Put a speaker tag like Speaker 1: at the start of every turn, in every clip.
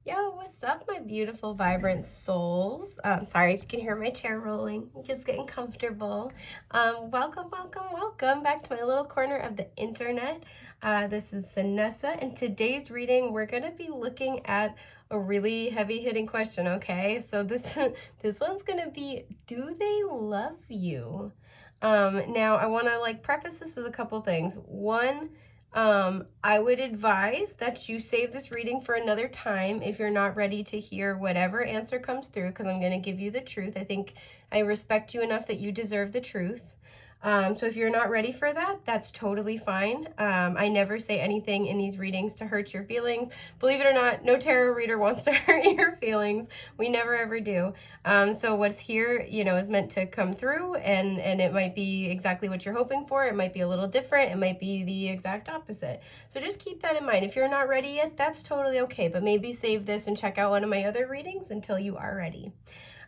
Speaker 1: Yo, what's up, my beautiful, vibrant souls? Sorry if you can hear my chair rolling. I'm just getting comfortable. Welcome back to my little corner of the internet. This is Sanessa, and today's reading, we're going to be looking at a really heavy-hitting question, okay? So this one's going to be, do they love you? Now, I want to preface this with a couple things. One, I would advise that you save this reading for another time if you're not ready to hear whatever answer comes through, because I'm going to give you the truth. I think I respect you enough that you deserve the truth. So if you're not ready for that, that's totally fine. I never say anything in these readings to hurt your feelings. Believe it or not, no tarot reader wants to hurt your feelings. We never ever do. So what's here, is meant to come through, and it might be exactly what you're hoping for. It might be a little different. It might be the exact opposite. So just keep that in mind. If you're not ready yet, that's totally okay, but maybe save this and check out one of my other readings until you are ready.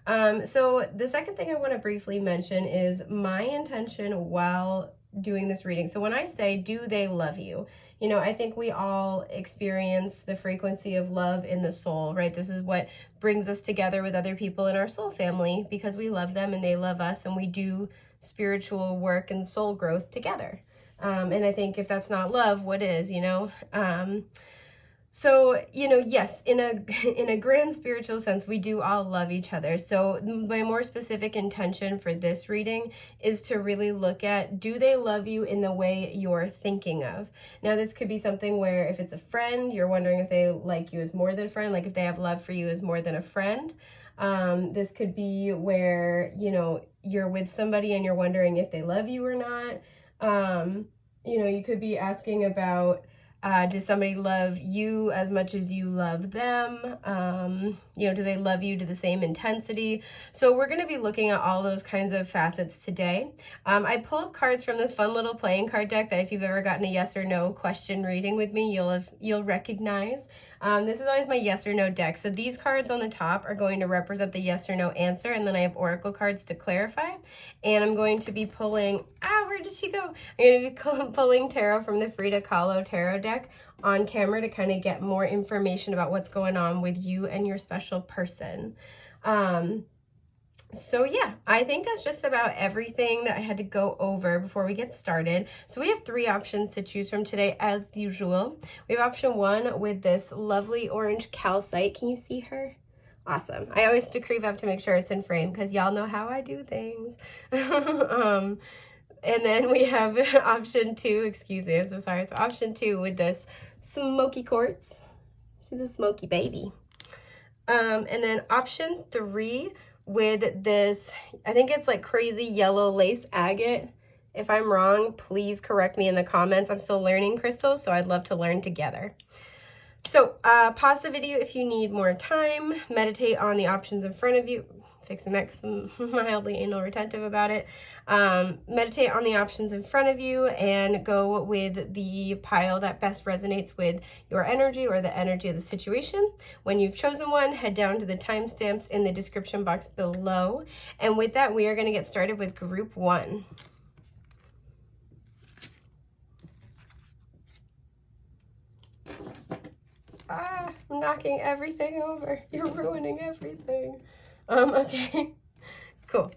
Speaker 1: So the second thing I want to briefly mention is my intention while doing this reading. So when I say, do they love you? I think we all experience the frequency of love in the soul, right? This is what brings us together with other people in our soul family, because we love them and they love us, and we do spiritual work and soul growth together. And I think if that's not love, what is, So, yes, in a grand spiritual sense, we do all love each other. So my more specific intention for this reading is to really look at, do they love you in the way you're thinking of? Now, this could be something where if it's a friend, you're wondering if they like you as more than a friend, like if they have love for you as more than a friend. This could be where, you're with somebody and you're wondering if they love you or not. You could be asking about, does somebody love you as much as you love them? Do they love you to the same intensity? So we're going to be looking at all those kinds of facets today. I pulled cards from this fun little playing card deck that if you've ever gotten a yes or no question reading with me, you'll recognize. This is always my yes or no deck. So these cards on the top are going to represent the yes or no answer, and then I have oracle cards to clarify. And I'm going to be pulling, where did she go? I'm going to be pulling tarot from the Frida Kahlo tarot deck on camera to kind of get more information about what's going on with you and your special person. So yeah, I think that's just about everything that I had to go over before we get started. So we have 3 options to choose from today, as usual. We have option 1 with this lovely orange calcite. Can you see her? Awesome. I always have to creep up to make sure it's in frame, because y'all know how I do things. And then we have option 2, excuse me, I'm so sorry. So option 2 with this smoky quartz. She's a smoky baby. And then option 3 with this, I think it's like crazy yellow lace agate. If I'm wrong, please correct me in the comments. I'm still learning crystals, so I'd love to learn together. So pause the video if you need more time. Meditate on the options in front of you. Fixing that, I'm mildly anal retentive about it. Meditate on the options in front of you and go with the pile that best resonates with your energy or the energy of the situation. When you've chosen one, head down to the timestamps in the description box below. And with that, we are going to get started with group 1. I'm knocking everything over. You're ruining everything. Okay. Cool.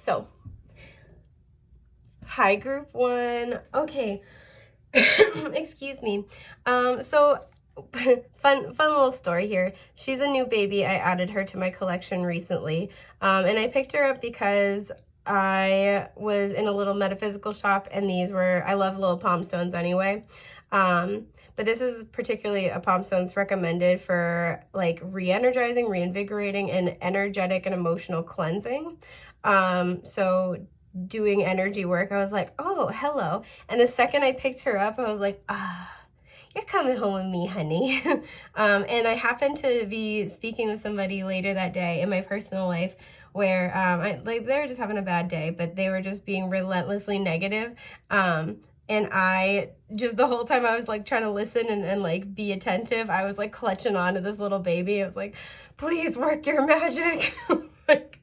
Speaker 1: So, hi, group 1. Okay. Excuse me. So, fun little story here. She's a new baby. I added her to my collection recently. And I picked her up because I was in a little metaphysical shop, and I love little palm stones anyway. But this is particularly a palm stone that's recommended for like re-energizing, reinvigorating, and energetic and emotional cleansing. So doing energy work, I was like, oh, hello. And the second I picked her up, I was like, you're coming home with me, honey. And I happened to be speaking with somebody later that day in my personal life where they were just having a bad day, but they were just being relentlessly negative. And I just, the whole time I was like trying to listen and like be attentive, I was like clutching on to this little baby. I was like, please work your magic. Like,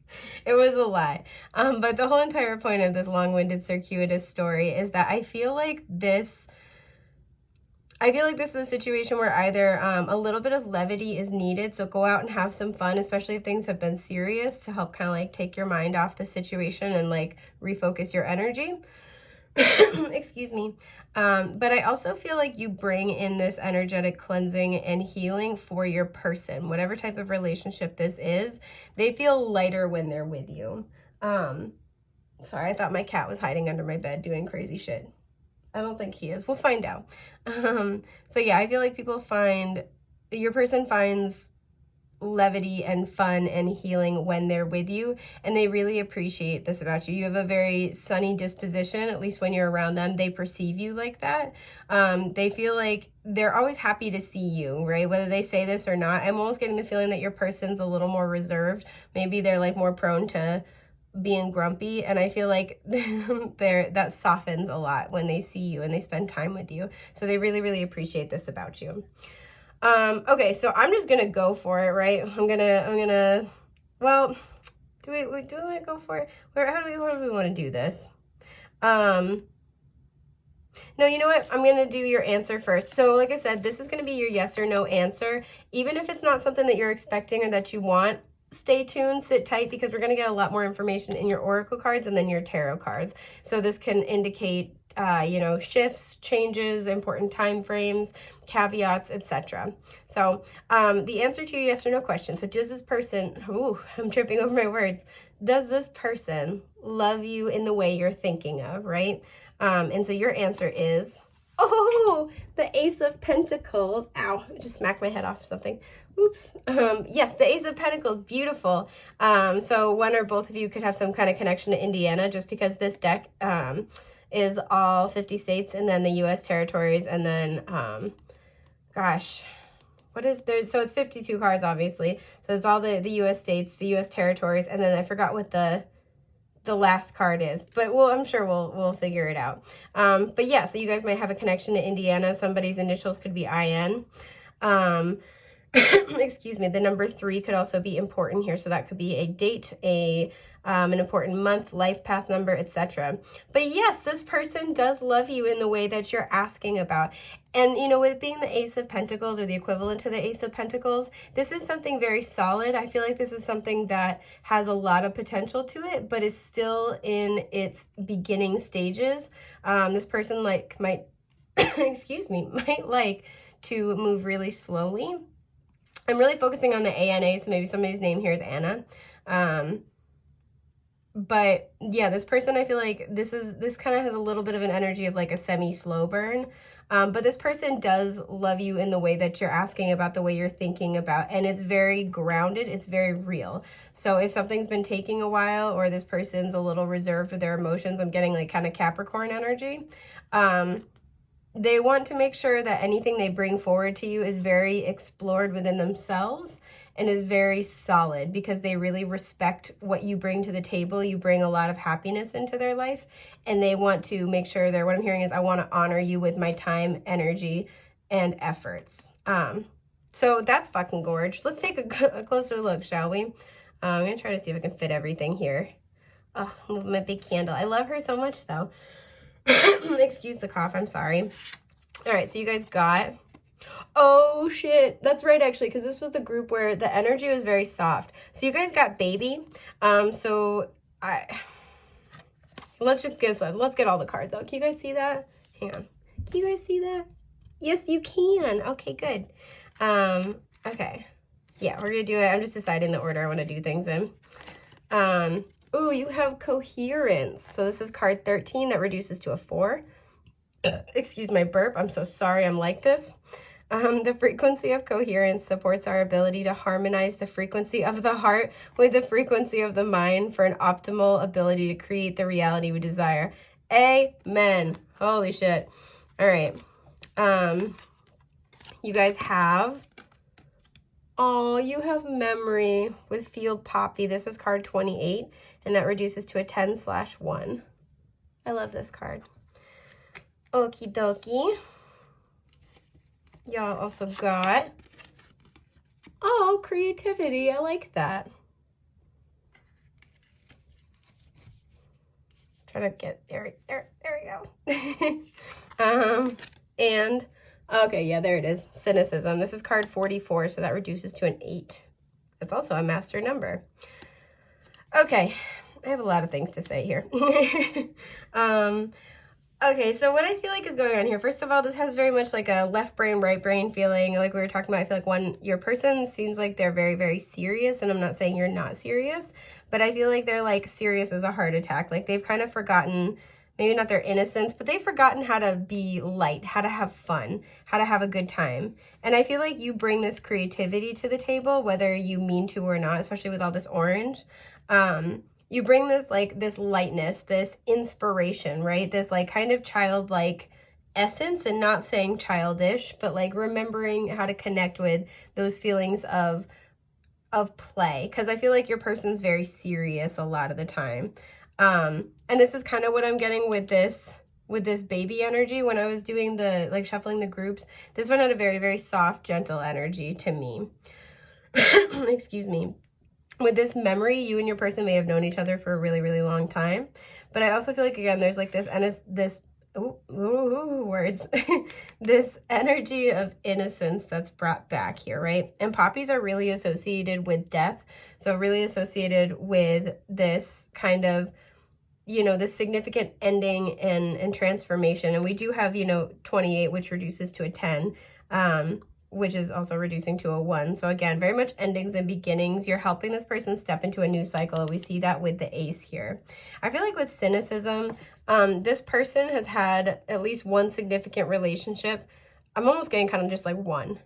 Speaker 1: it was a lot. But the whole entire point of this long-winded circuitous story is that I feel like I feel like this is a situation where either a little bit of levity is needed, so go out and have some fun, especially if things have been serious, to help kind of like take your mind off the situation and like refocus your energy. Excuse me. But I also feel like you bring in this energetic cleansing and healing for your person. Whatever type of relationship this is, they feel lighter when they're with you. Sorry, I thought my cat was hiding under my bed doing crazy shit. I don't think he is. We'll find out. So yeah, I feel like your person finds levity and fun and healing when they're with you, and they really appreciate this about you. You have a very sunny disposition, at least when you're around them. They perceive you like that. They feel like they're always happy to see you, right? Whether they say this or not. I'm almost getting the feeling that your person's a little more reserved. Maybe they're like more prone to being grumpy, and I feel like that softens a lot when they see you and they spend time with you. So they really, really appreciate this about you. Okay, so I'm just gonna go for it, right? Well, do we want to go for it? How do we want to do this? No, you know what? I'm gonna do your answer first. So like I said, this is gonna be your yes or no answer. Even if it's not something that you're expecting or that you want, stay tuned, sit tight, because we're going to get a lot more information in your oracle cards and then your tarot cards. So this can indicate, shifts, changes, important time frames, caveats, etc. So the answer to your yes or no question. So does this person, I'm tripping over my words. Does this person love you in the way you're thinking of, right? And so your answer is, the Ace of Pentacles. Ow, I just smacked my head off something. Oops. Yes, the Ace of Pentacles, beautiful. So one or both of you could have some kind of connection to Indiana, just because this deck is all 50 states and then the U.S. territories, and then, so it's 52 cards, obviously. So it's all the U.S. states, the U.S. territories, and then I forgot what the last card is, but I'm sure we'll figure it out. But yeah, so you guys might have a connection to Indiana. Somebody's initials could be IN. Excuse me, the number 3 could also be important here. So that could be a date, an important month, life path number, etc. But yes, this person does love you in the way that you're asking about. And, with being the Ace of Pentacles, or the equivalent to the Ace of Pentacles, this is something very solid. I feel like this is something that has a lot of potential to it, but is still in its beginning stages. This person might, excuse me, might like to move really slowly. I'm really focusing on the ANA, so maybe somebody's name here is Anna. But yeah, this person, I feel like this kind of has a little bit of an energy of like a semi-slow burn. But this person does love you in the way that you're asking about, the way you're thinking about, and it's very grounded, it's very real. So if something's been taking a while, or this person's a little reserved with their emotions, I'm getting like kind of Capricorn energy. They want to make sure that anything they bring forward to you is very explored within themselves and is very solid, because they really respect what you bring to the table. You bring a lot of happiness into their life, and they want to make sure what I'm hearing is, I want to honor you with my time, energy, and efforts. So that's fucking gorge. Let's take a closer look, shall we? I'm going to try to see if I can fit everything here. Oh, move my big candle. I love her so much, though. Excuse the cough, I'm sorry. All right, so you guys got, oh shit, that's right, actually, because this was the group where the energy was very soft. So you guys got baby. Let's get all the cards out. Can you guys see that? Hang on. Can you guys see that? Yes, you can. Okay, good. Okay. Yeah, we're gonna do it. I'm just deciding the order I want to do things in. Oh, you have coherence. So this is card 13 that reduces to a 4. Excuse my burp. I'm so sorry I'm like this. The frequency of coherence supports our ability to harmonize the frequency of the heart with the frequency of the mind for an optimal ability to create the reality we desire. Amen. Holy shit. All right. You guys have, you have memory with field poppy. This is card 28, and that reduces to a 10/1. I love this card. Okie dokie. Y'all also got, creativity. I like that. Try to get there we go. And Okay, yeah, there it is. Cynicism. This is card 44, so that reduces to an 8. It's also a master number. Okay, I have a lot of things to say here. Okay, so what I feel like is going on here, first of all, this has very much like a left brain, right brain feeling. Like we were talking about, I feel like your person seems like they're very, very serious, and I'm not saying you're not serious, but I feel like they're like serious as a heart attack. Like they've kind of forgotten, maybe not their innocence, but they've forgotten how to be light, how to have fun, how to have a good time. And I feel like you bring this creativity to the table, whether you mean to or not, especially with all this orange. You bring this like this lightness, this inspiration, right? This like kind of childlike essence, and not saying childish, but like remembering how to connect with those feelings of play, because I feel like your person's very serious a lot of the time. And this is kind of what I'm getting with this baby energy. When I was doing the like shuffling the groups, this one had a very, very soft, gentle energy to me. Excuse me. With this memory, you and your person may have known each other for a really, really long time. But I also feel like, again, there's like this words, this energy of innocence that's brought back here, right? And poppies are really associated with death. So really associated with this kind of, you know, this significant ending and transformation. And we do have, you know, 28, which reduces to a 10. Which is also reducing to a 1. So again, very much endings and beginnings. You're helping this person step into a new cycle. We see that with the ace here. I feel like with cynicism, this person has had at least one significant relationship. I'm almost getting kind of just like one.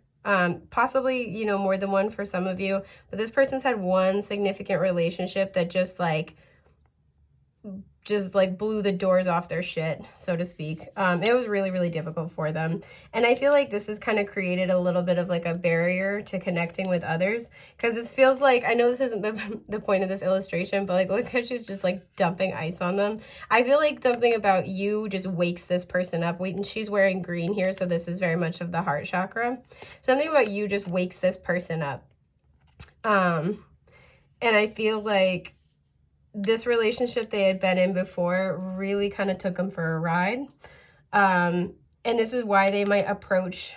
Speaker 1: Possibly, you know, more than one for some of you. But this person's had one significant relationship that just like blew the doors off their shit, so to speak. It was really, really difficult for them. And I feel like this has kind of created a little bit of like a barrier to connecting with others, because it feels like, I know this isn't the point of this illustration, but like look how she's just like dumping ice on them. I feel like something about you just wakes this person up. And she's wearing green here, so this is very much of the heart chakra. Something about you just wakes this person up. And I feel like this relationship they had been in before really kind of took them for a ride. And this is why they might approach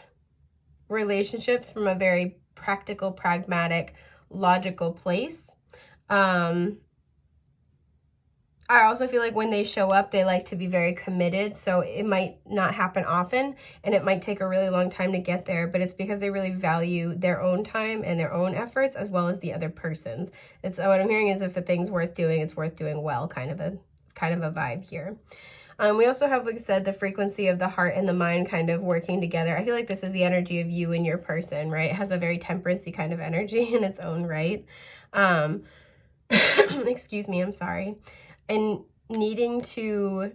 Speaker 1: relationships from a very practical, pragmatic, logical place. I also feel like when they show up, they like to be very committed. So it might not happen often, and it might take a really long time to get there, but it's because they really value their own time and their own efforts as well as the other person's. It's what I'm hearing is, if a thing's worth doing, it's worth doing well, kind of a vibe here. We also have, like I said, the frequency of the heart and the mind kind of working together. I feel like this is the energy of you and your person, right? It has a very temperance-y kind of energy in its own right. Excuse me, I'm sorry. And needing to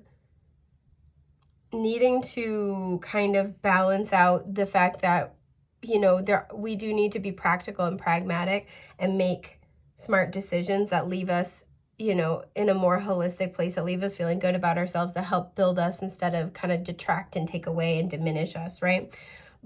Speaker 1: kind of balance out the fact that, you know, we do need to be practical and pragmatic and make smart decisions that leave us, you know, in a more holistic place, that leave us feeling good about ourselves, that help build us instead of kind of detract and take away and diminish us, right?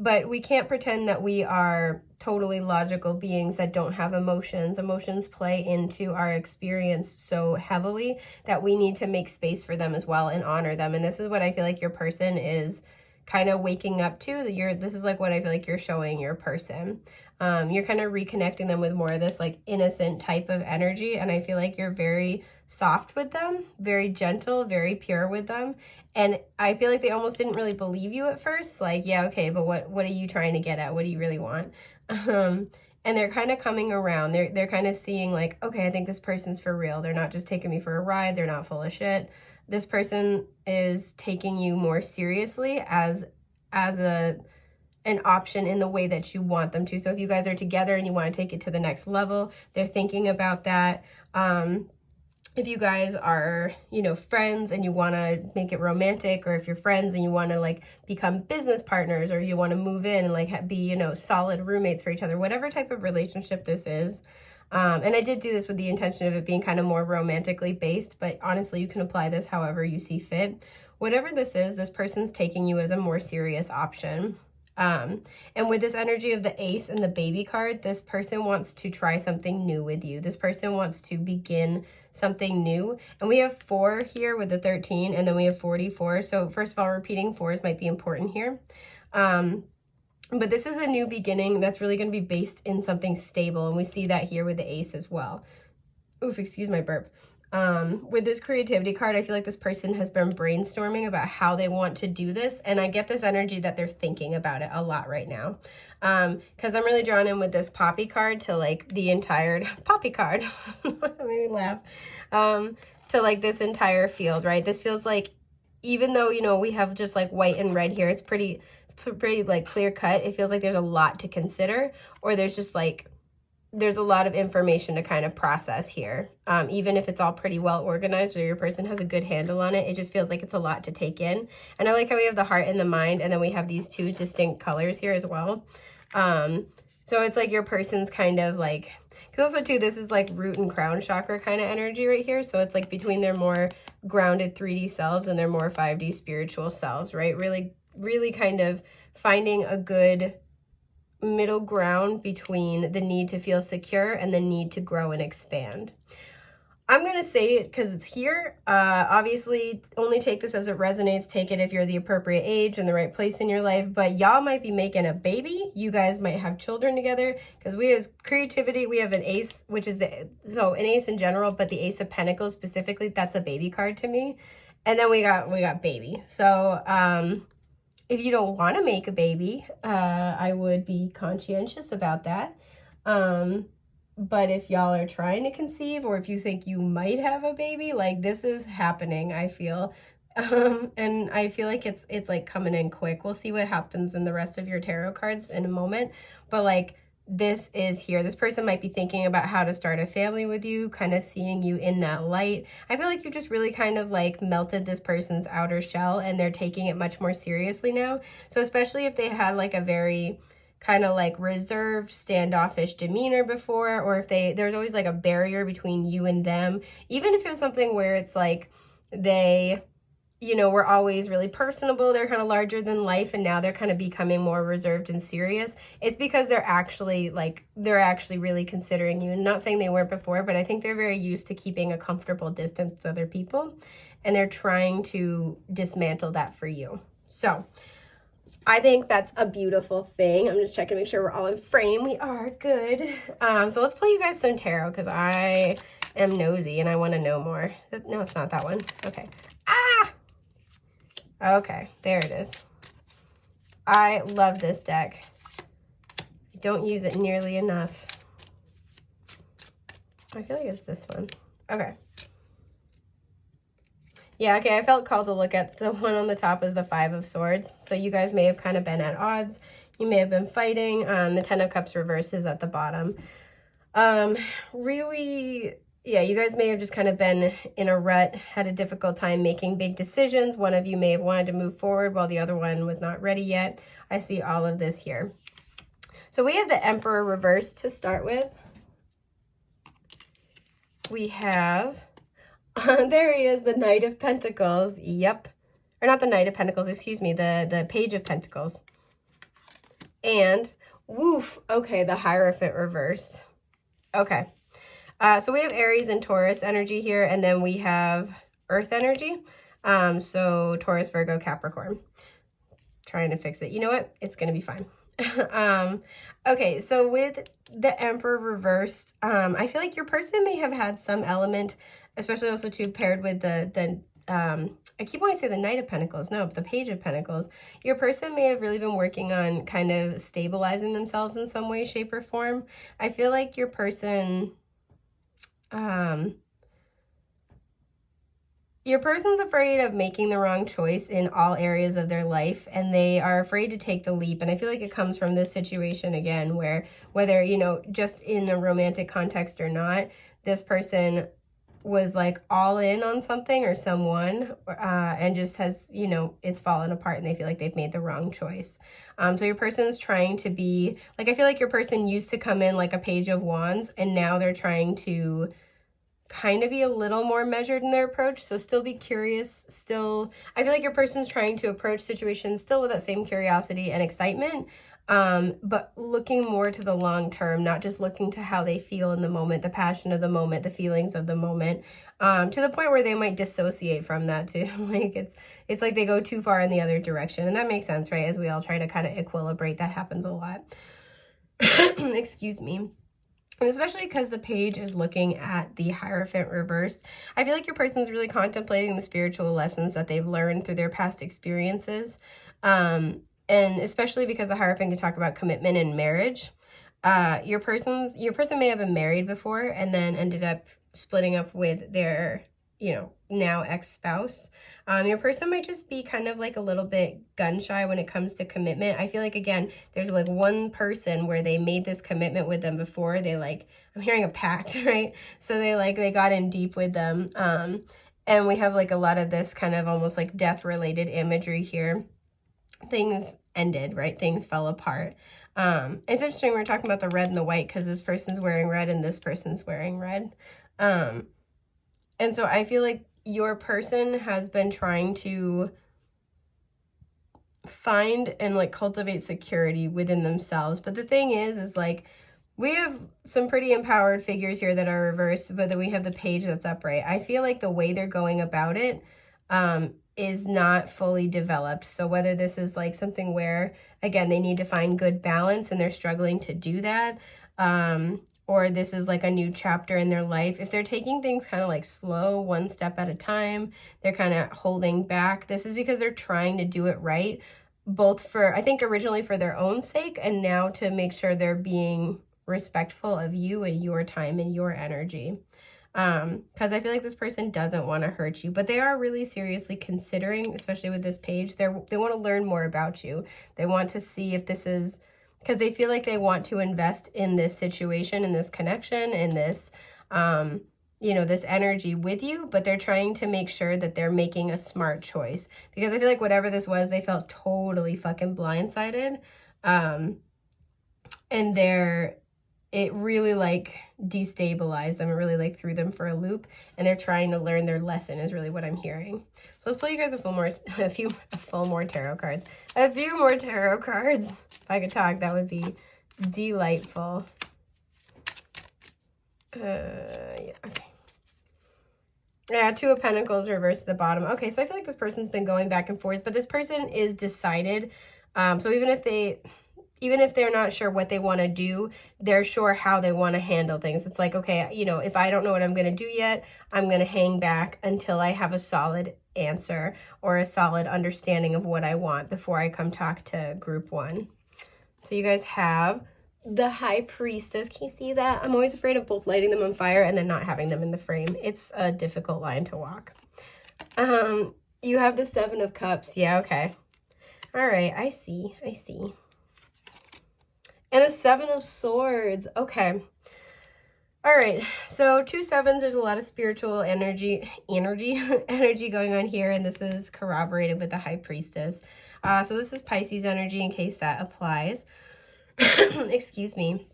Speaker 1: But we can't pretend that we are totally logical beings that don't have emotions. Emotions play into our experience so heavily that we need to make space for them as well and honor them. And this is what I feel like your person is kind of waking up to. This is like what I feel like you're showing your person. You're kind of reconnecting them with more of this like innocent type of energy. And I feel like you're very soft with them, very gentle, very pure with them. And I feel like they almost didn't really believe you at first. Like, yeah, okay, but what are you trying to get at? What do you really want? And they're kind of coming around. They're kind of seeing like, okay, I think this person's for real. They're not just taking me for a ride. They're not full of shit. This person is taking you more seriously as an option in the way that you want them to. So if you guys are together and you want to take it to the next level, they're thinking about that. If you guys are, you know, friends and you want to make it romantic, or if you're friends and you want to like become business partners, or you want to move in and like be, you know, solid roommates for each other, whatever type of relationship this is. And I did do this with the intention of it being kind of more romantically based, but honestly, you can apply this however you see fit. Whatever this is, this person's taking you as a more serious option. And with this energy of the ace and the baby card, this person wants to try something new with you. This person wants to begin something new. And we have 4 here with the 13, and then we have 44. So first of all, repeating 4s might be important here. But this is a new beginning that's really going to be based in something stable. And we see that here with the ace as well. Oof, excuse my burp. With this creativity card, I feel like this person has been brainstorming about how they want to do this. And I get this energy that they're thinking about it a lot right now. Because I'm really drawn in with this poppy card to like the entire poppy card. Made me laugh. To like this entire field, right? This feels like, even though, you know, we have just like white and red here, it's pretty like clear cut. It feels like there's a lot to consider, or there's just like, there's a lot of information to kind of process here. Even if it's all pretty well organized or your person has a good handle on it, it just feels like it's a lot to take in. And I like how we have the heart and the mind, and then we have these two distinct colors here as well. So it's like your person's kind of like, because also too, this is like root and crown chakra kind of energy right here. So it's like between their more grounded 3D selves and their more 5D spiritual selves, right? Really kind of finding a good middle ground between the need to feel secure and the need to grow and expand. I'm going to say it because it's here. Obviously, only take this as it resonates. Take it if you're the appropriate age and the right place in your life. But y'all might be making a baby. You guys might have children together, because we have creativity. We have an ace, which is an ace in general, but the Ace of Pentacles specifically, that's a baby card to me. And then we got baby. So if you don't want to make a baby, I would be conscientious about that. But if y'all are trying to conceive, or if you think you might have a baby, like this is happening, I feel. And I feel like it's like coming in quick. We'll see what happens in the rest of your tarot cards in a moment. But like, this is here. This person might be thinking about how to start a family with you, kind of seeing you in that light. I feel like you just really kind of like melted this person's outer shell, and they're taking it much more seriously now. So especially if they had like a very kind of like reserved, standoffish demeanor before, or if there's always like a barrier between you and them, even if it was something where it's like they, you know, were always really personable, they're kind of larger than life, and now they're kind of becoming more reserved and serious. It's because they're actually really considering you. And not saying they weren't before, but I think they're very used to keeping a comfortable distance with other people, and they're trying to dismantle that for you. So I think that's a beautiful thing. I'm just checking to make sure we're all in frame. We are good. So let's play you guys some tarot, because I am nosy and I want to know more. No, it's not that one. Okay. Ah! Okay, there it is. I love this deck. I don't use it nearly enough. I feel like it's this one. Okay. Yeah, okay, I felt called to look at the one on the top as the Five of Swords. So you guys may have kind of been at odds. You may have been fighting. The Ten of Cups reverse is at the bottom. Really, yeah, you guys may have just kind of been in a rut, had a difficult time making big decisions. One of you may have wanted to move forward while the other one was not ready yet. I see all of this here. So we have the Emperor reverse to start with. We have... there he is, the Knight of Pentacles. Yep. Or not the Knight of Pentacles, excuse me, the Page of Pentacles. And, woof, okay, the Hierophant reversed. Okay. So we have Aries and Taurus energy here, and then we have Earth energy. So Taurus, Virgo, Capricorn. Trying to fix it. You know what? It's going to be fine. Okay, so with the Emperor reversed, I feel like your person may have had some element, especially also too paired with the I keep wanting to say the Knight of Pentacles. No, the Page of Pentacles. Your person may have really been working on kind of stabilizing themselves in some way, shape, or form. I feel like your person, your person's afraid of making the wrong choice in all areas of their life, and they are afraid to take the leap. And I feel like it comes from this situation again, where whether, you know, just in a romantic context or not, this person was like all in on something or someone, and just has, you know, it's fallen apart and they feel like they've made the wrong choice. So your person's trying to be, like, I feel like your person used to come in like a Page of Wands, and now they're trying to kind of be a little more measured in their approach. So still be curious, still, I feel like your person's trying to approach situations still with that same curiosity and excitement, but looking more to the long term, not just looking to how they feel in the moment, the passion of the moment, the feelings of the moment, to the point where they might dissociate from that too. Like it's like they go too far in the other direction. And that makes sense, right? As we all try to kind of equilibrate, that happens a lot. Excuse me. And especially because the page is looking at the Hierophant reversed, I feel like your person's really contemplating the spiritual lessons that they've learned through their past experiences. And especially because the Hierophant can talk about commitment and marriage. Your person may have been married before and then ended up splitting up with their, you know, now ex-spouse. Your person might just be kind of like a little bit gun shy when it comes to commitment. I feel like, again, there's like one person where they made this commitment with them before. They like, I'm hearing a pact, right? So they got in deep with them. And we have like a lot of this kind of almost like death related imagery here. Things ended, right? Things fell apart. It's interesting we're talking about the red and the white because this person's wearing red and this person's wearing red. And so I feel like your person has been trying to find and like cultivate security within themselves. But the thing is like, we have some pretty empowered figures here that are reversed, but then we have the page that's upright. I feel like the way they're going about it, is not fully developed. So whether this is like something where, again, they need to find good balance and they're struggling to do that, or this is like a new chapter in their life. If they're taking things kind of like slow, one step at a time, they're kind of holding back. This is because they're trying to do it right, both for, I think originally for their own sake, and now to make sure they're being respectful of you and your time and your energy. Because I feel like this person doesn't want to hurt you, but they are really seriously considering, especially with this page, they want to learn more about you. They want to see if this is, because they feel like they want to invest in this situation, in this connection, in this, you know, this energy with you, but they're trying to make sure that they're making a smart choice. Because I feel like whatever this was, they felt totally fucking blindsided. And it really like destabilized them. It really like threw them for a loop, and they're trying to learn their lesson is really what I'm hearing. So let's play you guys a few more tarot cards. A few more tarot cards. If I could talk, that would be delightful. Yeah, okay. Yeah, Two of Pentacles reversed at the bottom. Okay, so I feel like this person's been going back and forth, but this person is decided. So even if they're not sure what they want to do, they're sure how they want to handle things. It's like, okay, you know, if I don't know what I'm going to do yet, I'm going to hang back until I have a solid answer or a solid understanding of what I want before I come talk to group one. So you guys have the High Priestess. Can you see that? I'm always afraid of both lighting them on fire and then not having them in the frame. It's a difficult line to walk. You have the Seven of Cups. Yeah, okay. All right, I see. And the Seven of Swords. Okay. All right. So 2 sevens, there's a lot of spiritual energy going on here. And this is corroborated with the High Priestess. So this is Pisces energy in case that applies. Excuse me.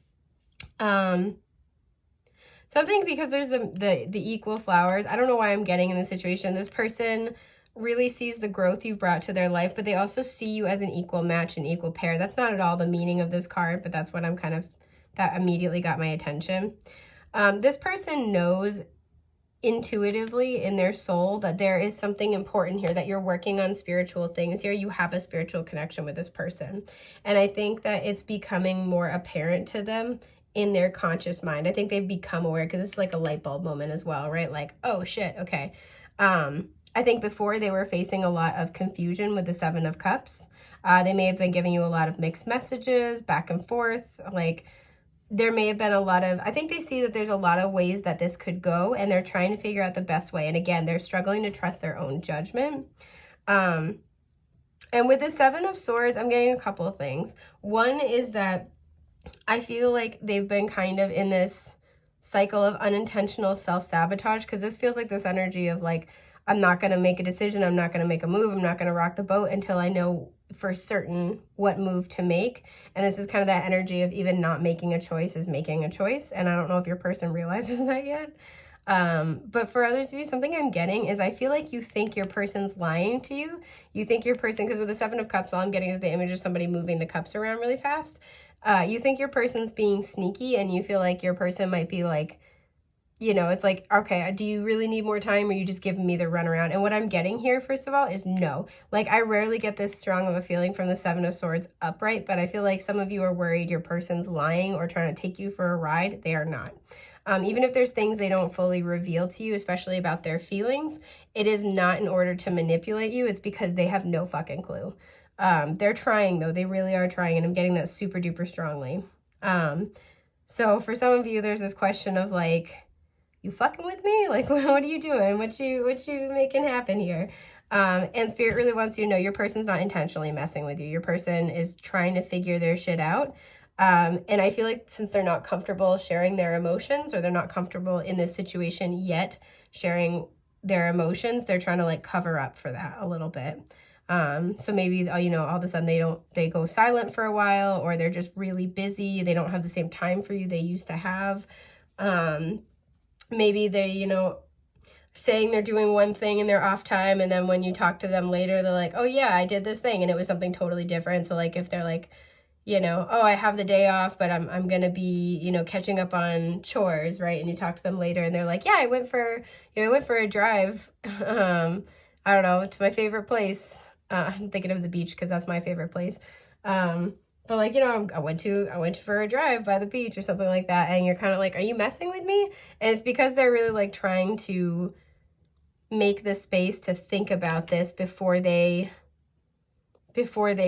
Speaker 1: Something, because there's the equal flowers. I don't know why I'm getting in this situation. This person really sees the growth you've brought to their life, but they also see you as an equal match, an equal pair. That's not at all the meaning of this card, but that's what that immediately got my attention. This person knows intuitively in their soul that there is something important here, that you're working on spiritual things here. You have a spiritual connection with this person. And I think that it's becoming more apparent to them in their conscious mind. I think they've become aware, because it's like a light bulb moment as well, right? Like, oh shit, okay. I think before they were facing a lot of confusion with the Seven of Cups. They may have been giving you a lot of mixed messages back and forth. Like, there may have been a lot of, I think they see that there's a lot of ways that this could go, and they're trying to figure out the best way. And again, they're struggling to trust their own judgment. And with the Seven of Swords, I'm getting a couple of things. One is that I feel like they've been kind of in this cycle of unintentional self-sabotage, because this feels like this energy of like, I'm not going to make a decision. I'm not going to make a move. I'm not going to rock the boat until I know for certain what move to make. And this is kind of that energy of even not making a choice is making a choice. And I don't know if your person realizes that yet. But for others of you, something I'm getting is I feel like you think your person's lying to you. You think your person, because with the Seven of Cups, all I'm getting is the image of somebody moving the cups around really fast. You think your person's being sneaky, and you feel like your person might be like, you know, it's like, okay, do you really need more time, or are you just giving me the runaround? And what I'm getting here, first of all, is no. Like, I rarely get this strong of a feeling from the Seven of Swords upright, but I feel like some of you are worried your person's lying or trying to take you for a ride. They are not. Even if there's things they don't fully reveal to you, especially about their feelings, it is not in order to manipulate you. It's because they have no fucking clue. They're trying, though. They really are trying, and I'm getting that super duper strongly. So for some of you, there's this question of like, you fucking with me? Like, what are you doing? What you making happen here? And Spirit really wants you to know your person's not intentionally messing with you. Your person is trying to figure their shit out. And I feel like since they're not comfortable sharing their emotions, or they're not comfortable in this situation yet sharing their emotions, they're trying to like cover up for that a little bit. So maybe, you know, all of a sudden they go silent for a while, or they're just really busy. They don't have the same time for you they used to have. Maybe they, you know, saying they're doing one thing in their off time, and then when you talk to them later, they're like, oh yeah, I did this thing, and it was something totally different. So like if they're like, you know, oh, I have the day off, but I'm going to be, you know, catching up on chores, right? And you talk to them later and they're like, yeah, I went for a drive. I don't know, to my favorite place. I'm thinking of the beach because that's my favorite place. But like, you know, I went for a drive by the beach or something like that. And you're kind of like, are you messing with me? And it's because they're really like trying to make the space to think about this before they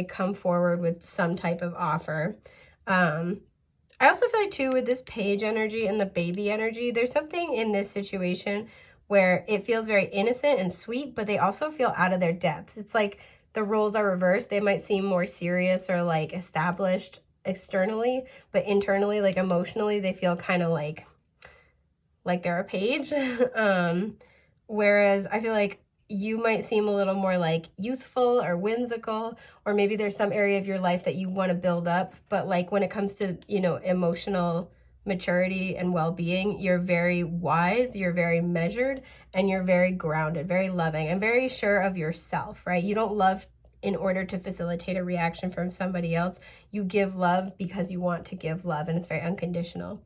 Speaker 1: come forward with some type of offer. I also feel like too, with this page energy and the baby energy, there's something in this situation where it feels very innocent and sweet, but they also feel out of their depths. It's like the roles are reversed. They might seem more serious or like established externally, but internally, like emotionally, they feel kind of like they're a page. Whereas I feel like you might seem a little more like youthful or whimsical, or maybe there's some area of your life that you want to build up, but like when it comes to, you know, emotional maturity and well-being, you're very wise, you're very measured, and you're very grounded, very loving, and very sure of yourself, right? You don't love in order to facilitate a reaction from somebody else. You give love because you want to give love, and it's very unconditional.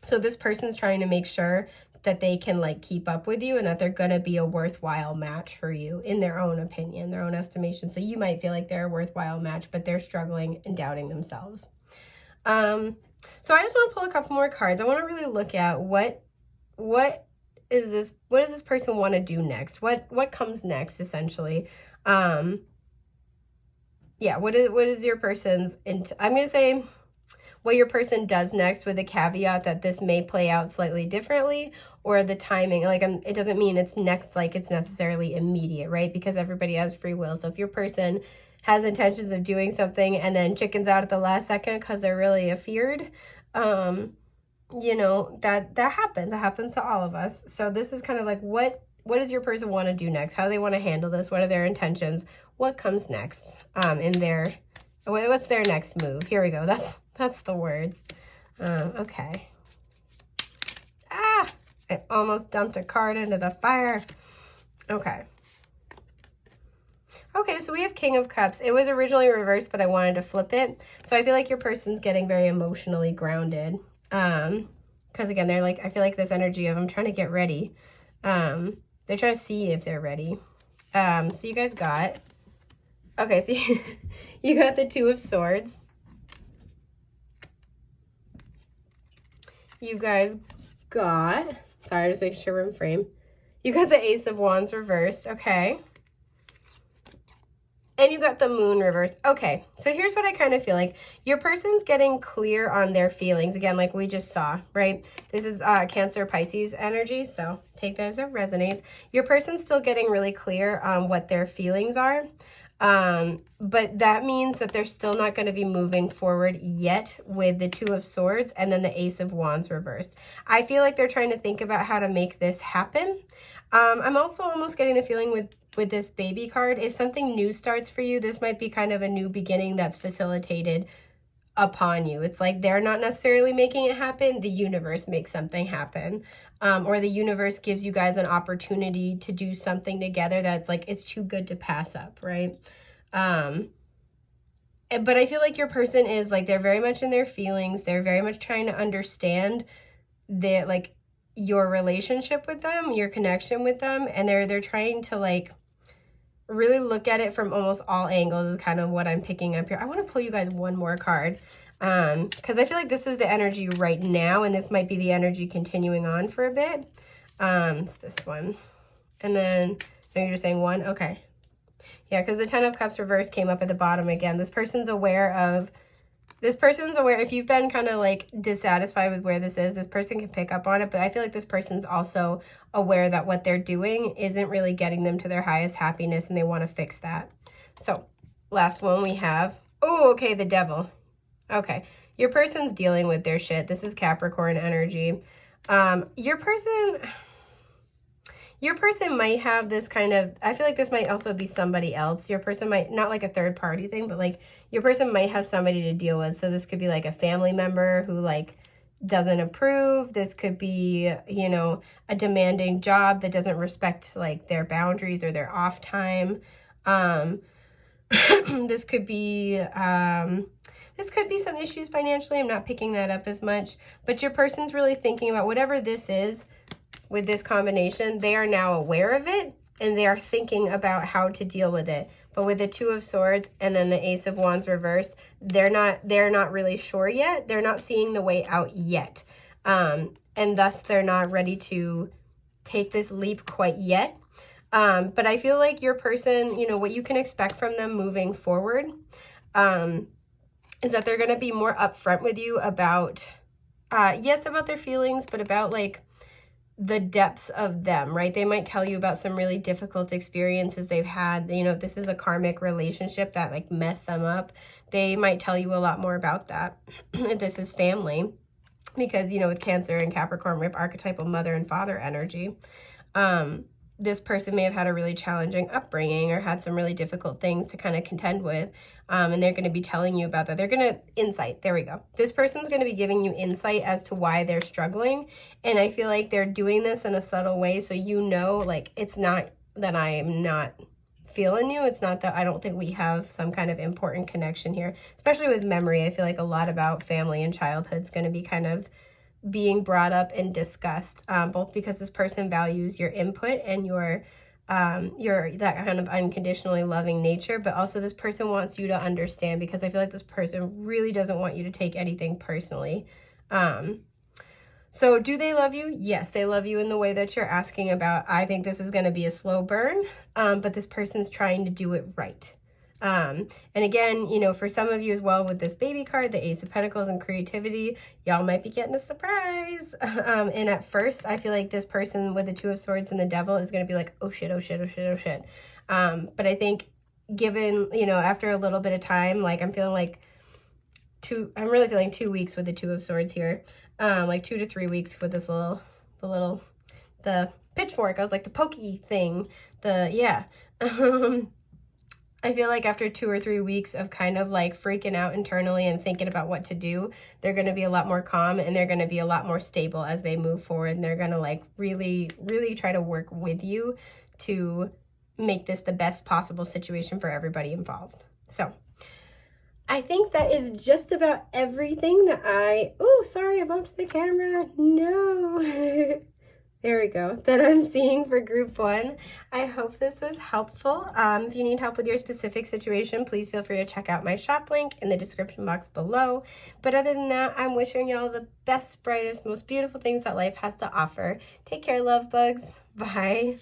Speaker 1: So this person's trying to make sure that they can like keep up with you, and that they're going to be a worthwhile match for you in their own opinion, their own estimation. So you might feel like they're a worthwhile match, but they're struggling and doubting themselves. So I just want to pull a couple more cards. I want to really look at what does this person want to do next? What comes next, essentially? Yeah, what is your person's I'm going to say what your person does next, with a caveat that this may play out slightly differently, or the timing. Like, it doesn't mean it's next, like it's necessarily immediate, right? Because everybody has free will. So if your person has intentions of doing something and then chickens out at the last second because they're really afeared, you know, that happens. That happens to all of us. So this is kind of like, what does your person want to do next? How do they want to handle this? What are their intentions? What comes next what's their next move? Here we go. That's the words. Okay. I almost dumped a card into the fire. Okay. Okay, so we have King of Cups. It was originally reversed, but I wanted to flip it. So I feel like your person's getting very emotionally grounded. Because again, they're like, I feel like this energy of I'm trying to get ready. They're trying to see if they're ready. So you guys got, okay, so you got the Two of Swords. You guys got, sorry, just making sure we're in frame. You got the Ace of Wands reversed, okay. And you got the Moon reversed. Okay, so here's what I kind of feel like. Your person's getting clear on their feelings. Again, like we just saw, right? This is Cancer, Pisces energy, so take that as it resonates. Your person's still getting really clear on what their feelings are. But that means that they're still not going to be moving forward yet with the Two of Swords and then the Ace of Wands reversed. I feel like they're trying to think about how to make this happen. I'm also almost getting the feeling with this baby card, if something new starts for you, this might be kind of a new beginning that's facilitated upon you. It's like they're not necessarily making it happen. The universe makes something happen. Or the universe gives you guys an opportunity to do something together that's like, it's too good to pass up, right? but I feel like your person is like, they're very much in their feelings. They're very much trying to understand their, like, your relationship with them, your connection with them. And they're trying to like really look at it from almost all angles is kind of what I'm picking up here. I want to pull you guys one more card. Because I feel like this is the energy right now, and this might be the energy continuing on for a bit. It's this one. And then, no, you're just saying one? Okay. Yeah, because the Ten of Cups reverse came up at the bottom again. This person's aware, if you've been kind of like dissatisfied with where this is, this person can pick up on it. But I feel like this person's also aware that what they're doing isn't really getting them to their highest happiness, and they want to fix that. So last one we have, oh, okay, the Devil. Okay, your person's dealing with their shit. This is Capricorn energy. Your person might have this kind of, I feel like this might also be somebody else. Your person might, not like a third party thing, but like your person might have somebody to deal with. So this could be like a family member who like doesn't approve. This could be, you know, a demanding job that doesn't respect like their boundaries or their off time. This could be some issues financially. I'm not picking that up as much, but your person's really thinking about whatever this is with this combination. They are now aware of it, and they are thinking about how to deal with it. But with the Two of Swords and then the Ace of Wands reversed, they're not really sure yet. They're not seeing the way out yet. And thus they're not ready to take this leap quite yet. But I feel like your person, you know, what you can expect from them moving forward is that they're going to be more upfront with you about, yes, about their feelings, but about like the depths of them, right? They might tell you about some really difficult experiences they've had. You know, if this is a karmic relationship that like messed them up, they might tell you a lot more about that. If this is family, because, you know, with Cancer and Capricorn, we have archetypal mother and father energy. This person may have had a really challenging upbringing or had some really difficult things to kind of contend with. And they're going to be telling you about that. They're going to insight. There we go. This person's going to be giving you insight as to why they're struggling. And I feel like they're doing this in a subtle way. So, you know, like, it's not that I am not feeling you. It's not that I don't think we have some kind of important connection here, especially with memory. I feel like a lot about family and childhood is going to be kind of being brought up and discussed, both because this person values your input and your that kind of unconditionally loving nature, but also this person wants you to understand, because I feel like this person really doesn't want you to take anything personally. So do they love you? Yes, they love you in the way that you're asking about. I think this is going to be a slow burn, but this person's trying to do it right. And again, you know, for some of you as well with this baby card, the Ace of Pentacles and creativity, y'all might be getting a surprise. And at first, I feel like this person with the Two of Swords and the Devil is going to be like, oh shit, oh shit, oh shit, oh shit. But I think given, you know, after a little bit of time, like I'm feeling like I'm really feeling 2 weeks with the Two of Swords here. Like 2 to 3 weeks with this the pitchfork. I was like the pokey thing, yeah. I feel like after 2 or 3 weeks of kind of like freaking out internally and thinking about what to do, they're going to be a lot more calm, and they're going to be a lot more stable as they move forward. And they're going to like really, really try to work with you to make this the best possible situation for everybody involved. So I think that is just about everything that oh, sorry, I bumped the camera. No. There we go, that I'm seeing for group 1. I hope this was helpful. If you need help with your specific situation, please feel free to check out my shop link in the description box below. But other than that, I'm wishing y'all the best, brightest, most beautiful things that life has to offer. Take care, love bugs. Bye.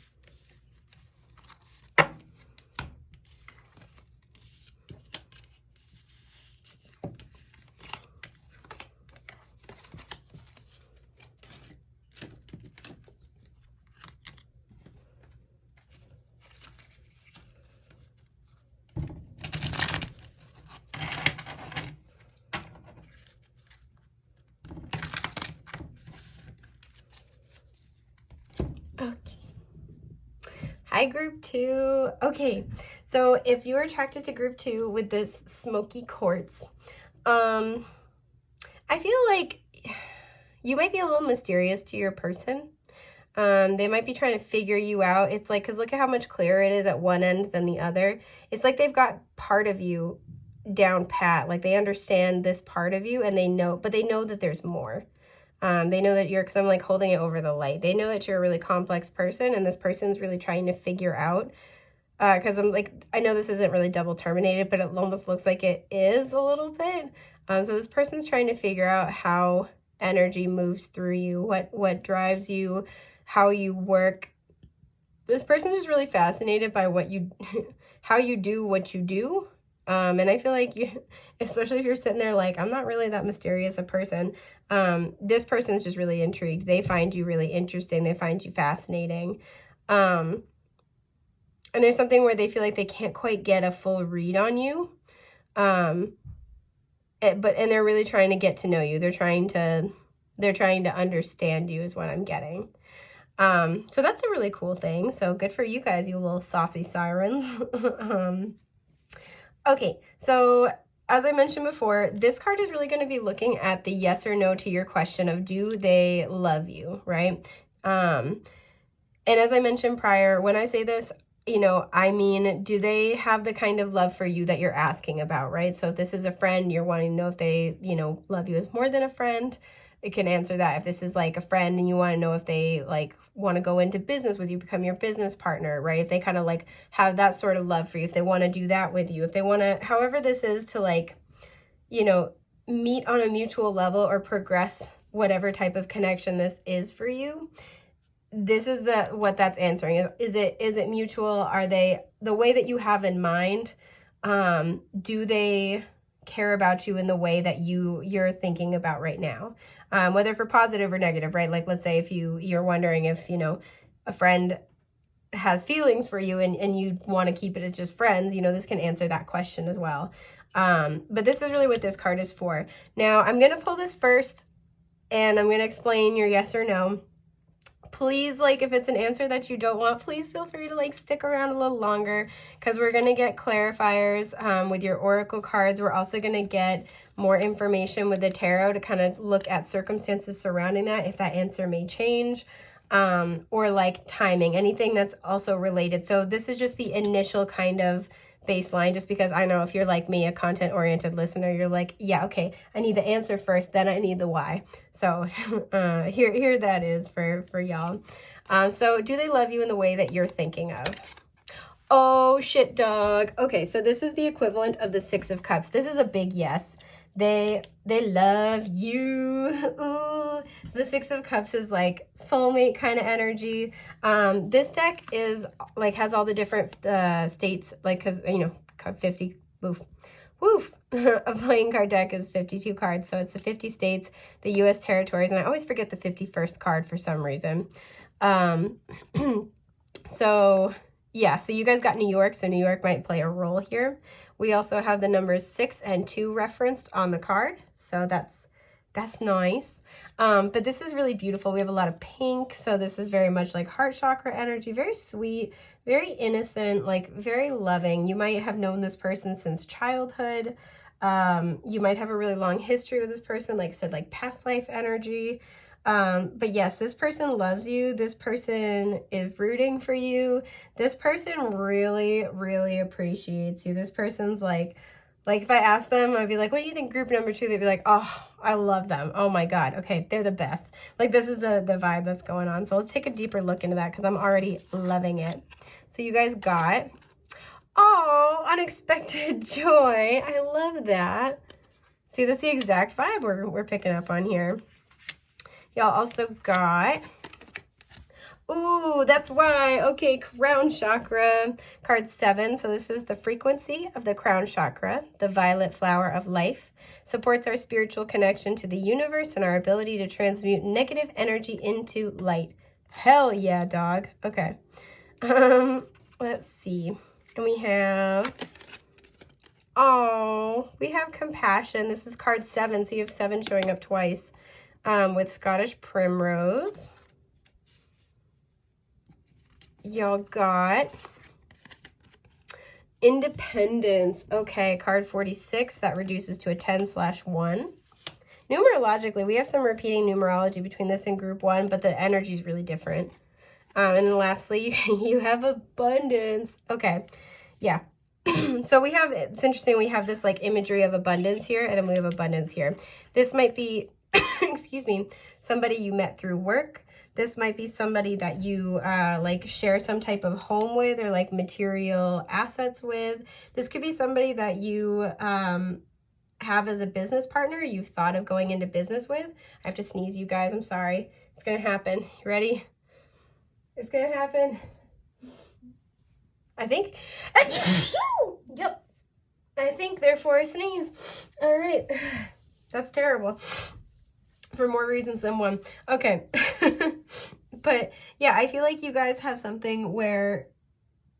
Speaker 1: Hi, group 2. Okay, so if you're attracted to group 2 with this smoky quartz, I feel like you might be a little mysterious to your person. They might be trying to figure you out. It's like, because look at how much clearer it is at one end than the other. It's like they've got part of you down pat. Like they understand this part of you and they know, but they know that there's more. They know that because I'm like holding it over the light. They know that you're a really complex person and this person's really trying to figure out, because I'm like, I know this isn't really double terminated, but it almost looks like it is a little bit. So this person's trying to figure out how energy moves through you, what drives you, how you work. This person is really fascinated by what you, how you do what you do. And I feel like you, especially if you're sitting there like, I'm not really that mysterious a person. This person is just really intrigued. They find you really interesting. They find you fascinating. And there's something where they feel like they can't quite get a full read on you. And they're really trying to get to know you. They're trying to understand you is what I'm getting. So that's a really cool thing. So good for you guys, you little saucy sirens. Okay, so as I mentioned before, this card is really going to be looking at the yes or no to your question of do they love you, right? And as I mentioned prior, when I say this, you know, I mean, do they have the kind of love for you that you're asking about, right? So if this is a friend, you're wanting to know if they, you know, love you as more than a friend. It can answer that. If this is like a friend and you want to know if they like want to go into business with you, become your business partner, right? If they kind of like have that sort of love for you, if they want to do that with you, if they want to, however this is to like, you know, meet on a mutual level or progress whatever type of connection this is for you. This is what that's answering. Is it mutual? Are they the way that you have in mind? Do they care about you in the way that you're thinking about right now? Whether for positive or negative, right? Like let's say if you're wondering if, you know, a friend has feelings for you and you want to keep it as just friends, you know, this can answer that question as well. But this is really what this card is for. Now I'm going to pull this first and I'm going to explain your yes or no. Please, like, if it's an answer that you don't want, please feel free to like stick around a little longer because we're going to get clarifiers with your oracle cards. We're also going to get more information with the tarot to kind of look at circumstances surrounding that, if that answer may change, or like timing, anything that's also related. So this is just the initial kind of baseline, just because I know if you're like me, a content-oriented listener, you're like, yeah, okay, I need the answer first, then I need the why. So here that is for y'all. So do they love you in the way that you're thinking of? Oh, shit, dog. Okay, so this is the equivalent of the Six of Cups. This is a big yes. They love you. Ooh, the Six of Cups is like soulmate kind of energy. This deck is like has all the different states, like, because you know 50 woof a playing card deck is 52 cards, so it's the 50 states, the U.S. territories, and I always forget the 51st card for some reason. So yeah, so you guys got New York, so New York might play a role here. We also have the numbers 6 and 2 referenced on the card, so that's nice. But this is really beautiful. We have a lot of pink, so this is very much like heart chakra energy, very sweet, very innocent, like very loving. You might have known this person since childhood. You might have a really long history with this person, like I said, like past life energy. But yes, this person loves you. This person is rooting for you. This person really, really appreciates you. This person's like if I asked them, I'd be like, what do you think group number 2? They'd be like, oh, I love them. Oh my God. Okay. They're the best. Like this is the vibe that's going on. So let's take a deeper look into that because I'm already loving it. So you guys got, oh, unexpected joy. I love that. See, that's the exact vibe we're picking up on here. Y'all also got, ooh, that's why. Okay, crown chakra, card 7. So this is the frequency of the crown chakra, the violet flower of life. Supports our spiritual connection to the universe and our ability to transmute negative energy into light. Hell yeah, dog. Okay. Let's see. And we have, oh, we have compassion. This is card 7, so you have 7 showing up twice. With Scottish Primrose. Y'all got Independence. Okay, card 46. That reduces to a 10/1. Numerologically, we have some repeating numerology between this and group 1, but the energy is really different. And then lastly, you have Abundance. Okay, yeah. So we have, it's interesting, we have this like imagery of abundance here, and then we have abundance here. This might be, excuse me, somebody you met through work. This might be somebody that you like share some type of home with, or like material assets with. This could be somebody that you have as a business partner, you've thought of going into business with. I have to sneeze, you guys, I'm sorry. It's gonna happen. You ready? It's gonna happen. I think. Yep. I think, therefore, I sneeze. All right. That's terrible. For more reasons than one. Okay. But yeah, I feel like you guys have something where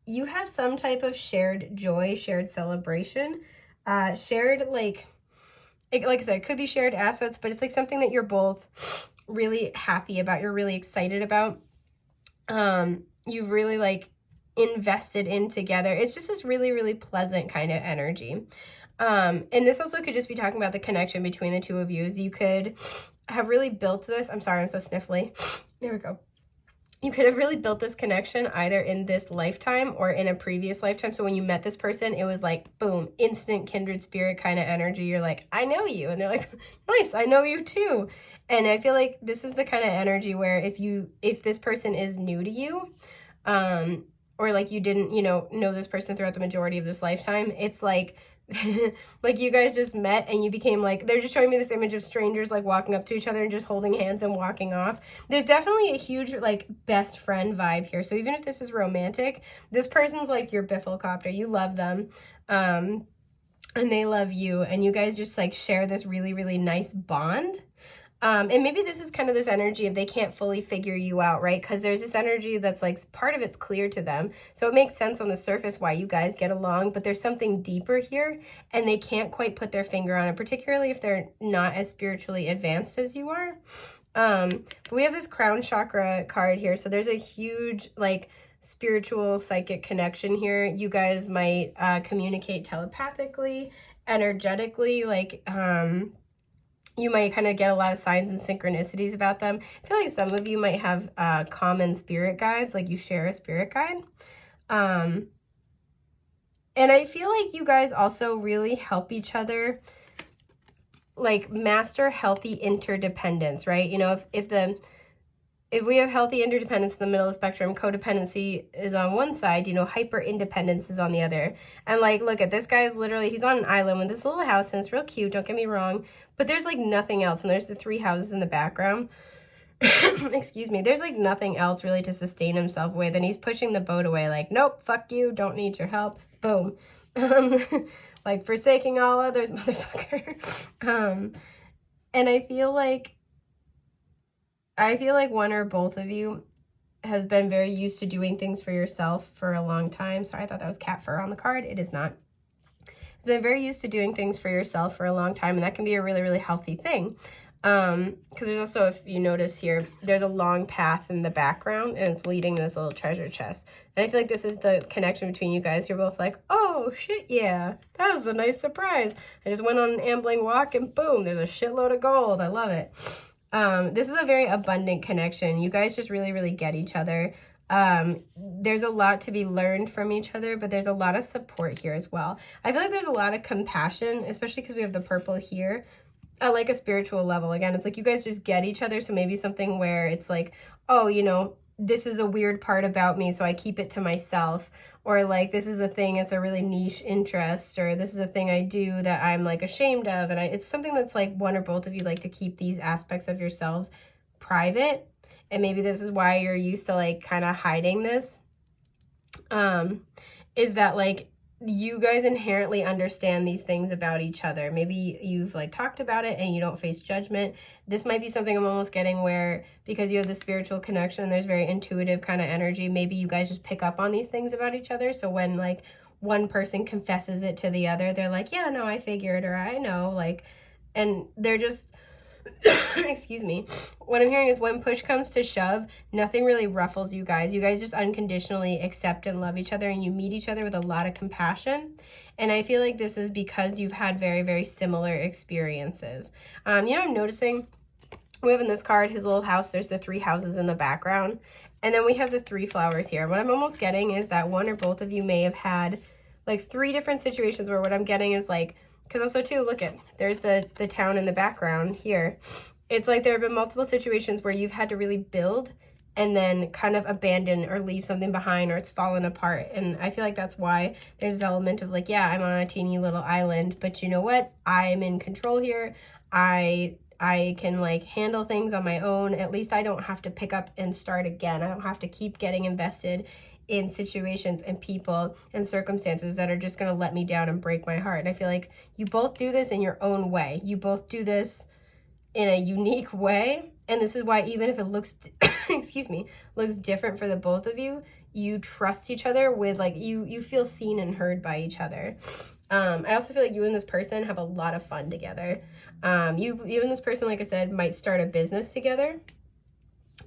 Speaker 1: you have some type of shared joy, shared celebration, shared like I said, it could be shared assets, but it's like something that you're both really happy about. You're really excited about. You've really like invested in together. It's just this really, really pleasant kind of energy. And this also could just be talking about the connection between the two of you. You could have really built this. I'm sorry, I'm so sniffly. There we go. You could have really built this connection either in this lifetime or in a previous lifetime. So when you met this person, it was like, boom, instant kindred spirit kind of energy. You're like, I know you. And they're like, nice, I know you too. And I feel like this is the kind of energy where if this person is new to you, or like you didn't, know this person throughout the majority of this lifetime, it's like, like you guys just met and you became like, they're just showing me this image of strangers like walking up to each other and just holding hands and walking off. There's definitely a huge like best friend vibe here. So even if this is romantic, this person's like your bifflecopter. You love them, and they love you, and you guys just like share this really, really nice bond. And maybe this is kind of this energy of they can't fully figure you out, right? Because there's this energy that's like part of it's clear to them. So it makes sense on the surface why you guys get along, but there's something deeper here and they can't quite put their finger on it, particularly if they're not as spiritually advanced as you are. But we have this crown chakra card here. So there's a huge like spiritual psychic connection here. You guys might communicate telepathically, energetically, like you might kind of get a lot of signs and synchronicities about them. I feel like some of you might have common spirit guides, like you share a spirit guide. And I feel like you guys also really help each other like master healthy interdependence, right? If we have healthy interdependence in the middle of the spectrum, codependency is on one side, hyper independence is on the other. And like, look at this guy's literally, he's on an island with this little house and it's real cute, don't get me wrong, but there's like nothing else. And there's the 3 houses in the background. Excuse me. There's like nothing else really to sustain himself with. And he's pushing the boat away like, nope, fuck you, don't need your help. Boom. Like forsaking all others, motherfucker. And I feel like one or both of you has been very used to doing things for yourself for a long time. Sorry, I thought that was cat fur on the card. It is not. It's been very used to doing things for yourself for a long time, and that can be a really, really healthy thing. Because there's also, if you notice here, there's a long path in the background, and it's leading to this little treasure chest. And I feel like this is the connection between you guys. You're both like, oh, shit, yeah, that was a nice surprise. I just went on an ambling walk, and boom, there's a shitload of gold. I love it. This is a very abundant connection. You guys just really, really get each other. There's a lot to be learned from each other, but there's a lot of support here as well. I feel like there's a lot of compassion, especially because we have the purple here, at like a spiritual level. Again, it's like you guys just get each other. So maybe something where it's like, oh, this is a weird part about me, so I keep it to myself. Or like, this is a thing, it's a really niche interest, or this is a thing I do that I'm like ashamed of. And it's something that's like one or both of you like to keep these aspects of yourselves private. And maybe this is why you're used to like kind of hiding this. Is that like, you guys inherently understand these things about each other. Maybe you've like talked about it and you don't face judgment. This might be something I'm almost getting where, because you have the spiritual connection and there's very intuitive kind of energy, maybe you guys just pick up on these things about each other. So when like one person confesses it to the other, they're like, yeah, no, I figured, or I know, like, and they're just, excuse me, what I'm hearing is when push comes to shove, nothing really ruffles you guys. You guys just unconditionally accept and love each other, and you meet each other with a lot of compassion. And I feel like this is because you've had very, very similar experiences. I'm noticing we have in this card his little house, there's the 3 houses in the background, and then we have the 3 flowers here. What I'm almost getting is that one or both of you may have had like 3 different situations where what I'm getting is like, because also too, look at, there's the town in the background here. It's like there have been multiple situations where you've had to really build and then kind of abandon or leave something behind, or it's fallen apart. And I feel like that's why there's this element of like, yeah, I'm on a teeny little island, but you know what? I'm in control here. I can like handle things on my own. At least I don't have to pick up and start again. I don't have to keep getting invested in situations and people and circumstances that are just going to let me down and break my heart. And I feel like you both do this in your own way. You both do this in a unique way. And this is why, even if it looks, excuse me, looks different for the both of you, you trust each other with like, you feel seen and heard by each other. I also feel like you and this person have a lot of fun together. You and this person, like I said, might start a business together.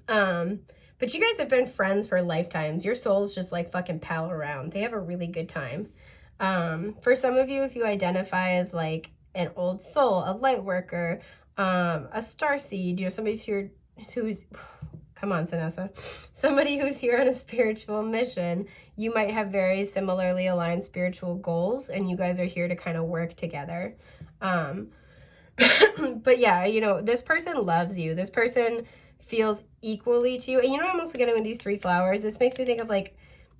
Speaker 1: But you guys have been friends for lifetimes. Your souls just like fucking pal around. They have a really good time. For some of you, if you identify as like an old soul, a light worker, a starseed, you know, somebody who's come on, Sanessa, somebody who's here on a spiritual mission, you might have very similarly aligned spiritual goals, and you guys are here to kind of work together. But yeah, you know, this person loves you. This person feels equally to you. And you know what I'm also getting with these 3 flowers? This makes me think of like,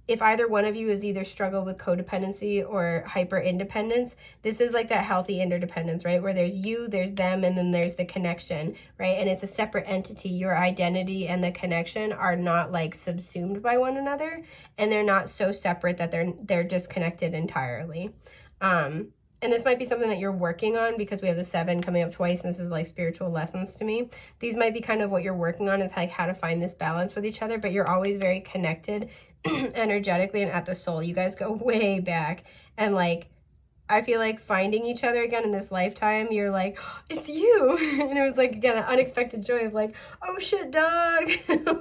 Speaker 1: if either one of you has either struggled with codependency or hyper independence, this is like that healthy interdependence, right? Where there's you, there's them, and then there's the connection, right? And it's a separate entity. Your identity and the connection are not like subsumed by one another, and they're not so separate that they're disconnected entirely. And this might be something that you're working on, because we have the 7 coming up twice, and this is like spiritual lessons to me. These might be kind of what you're working on, is like how to find this balance with each other, but you're always very connected energetically and at the soul. You guys go way back, and like, I feel like finding each other again in this lifetime, you're like, oh, it's you. And it was like, again, an unexpected joy of like, oh shit, dog.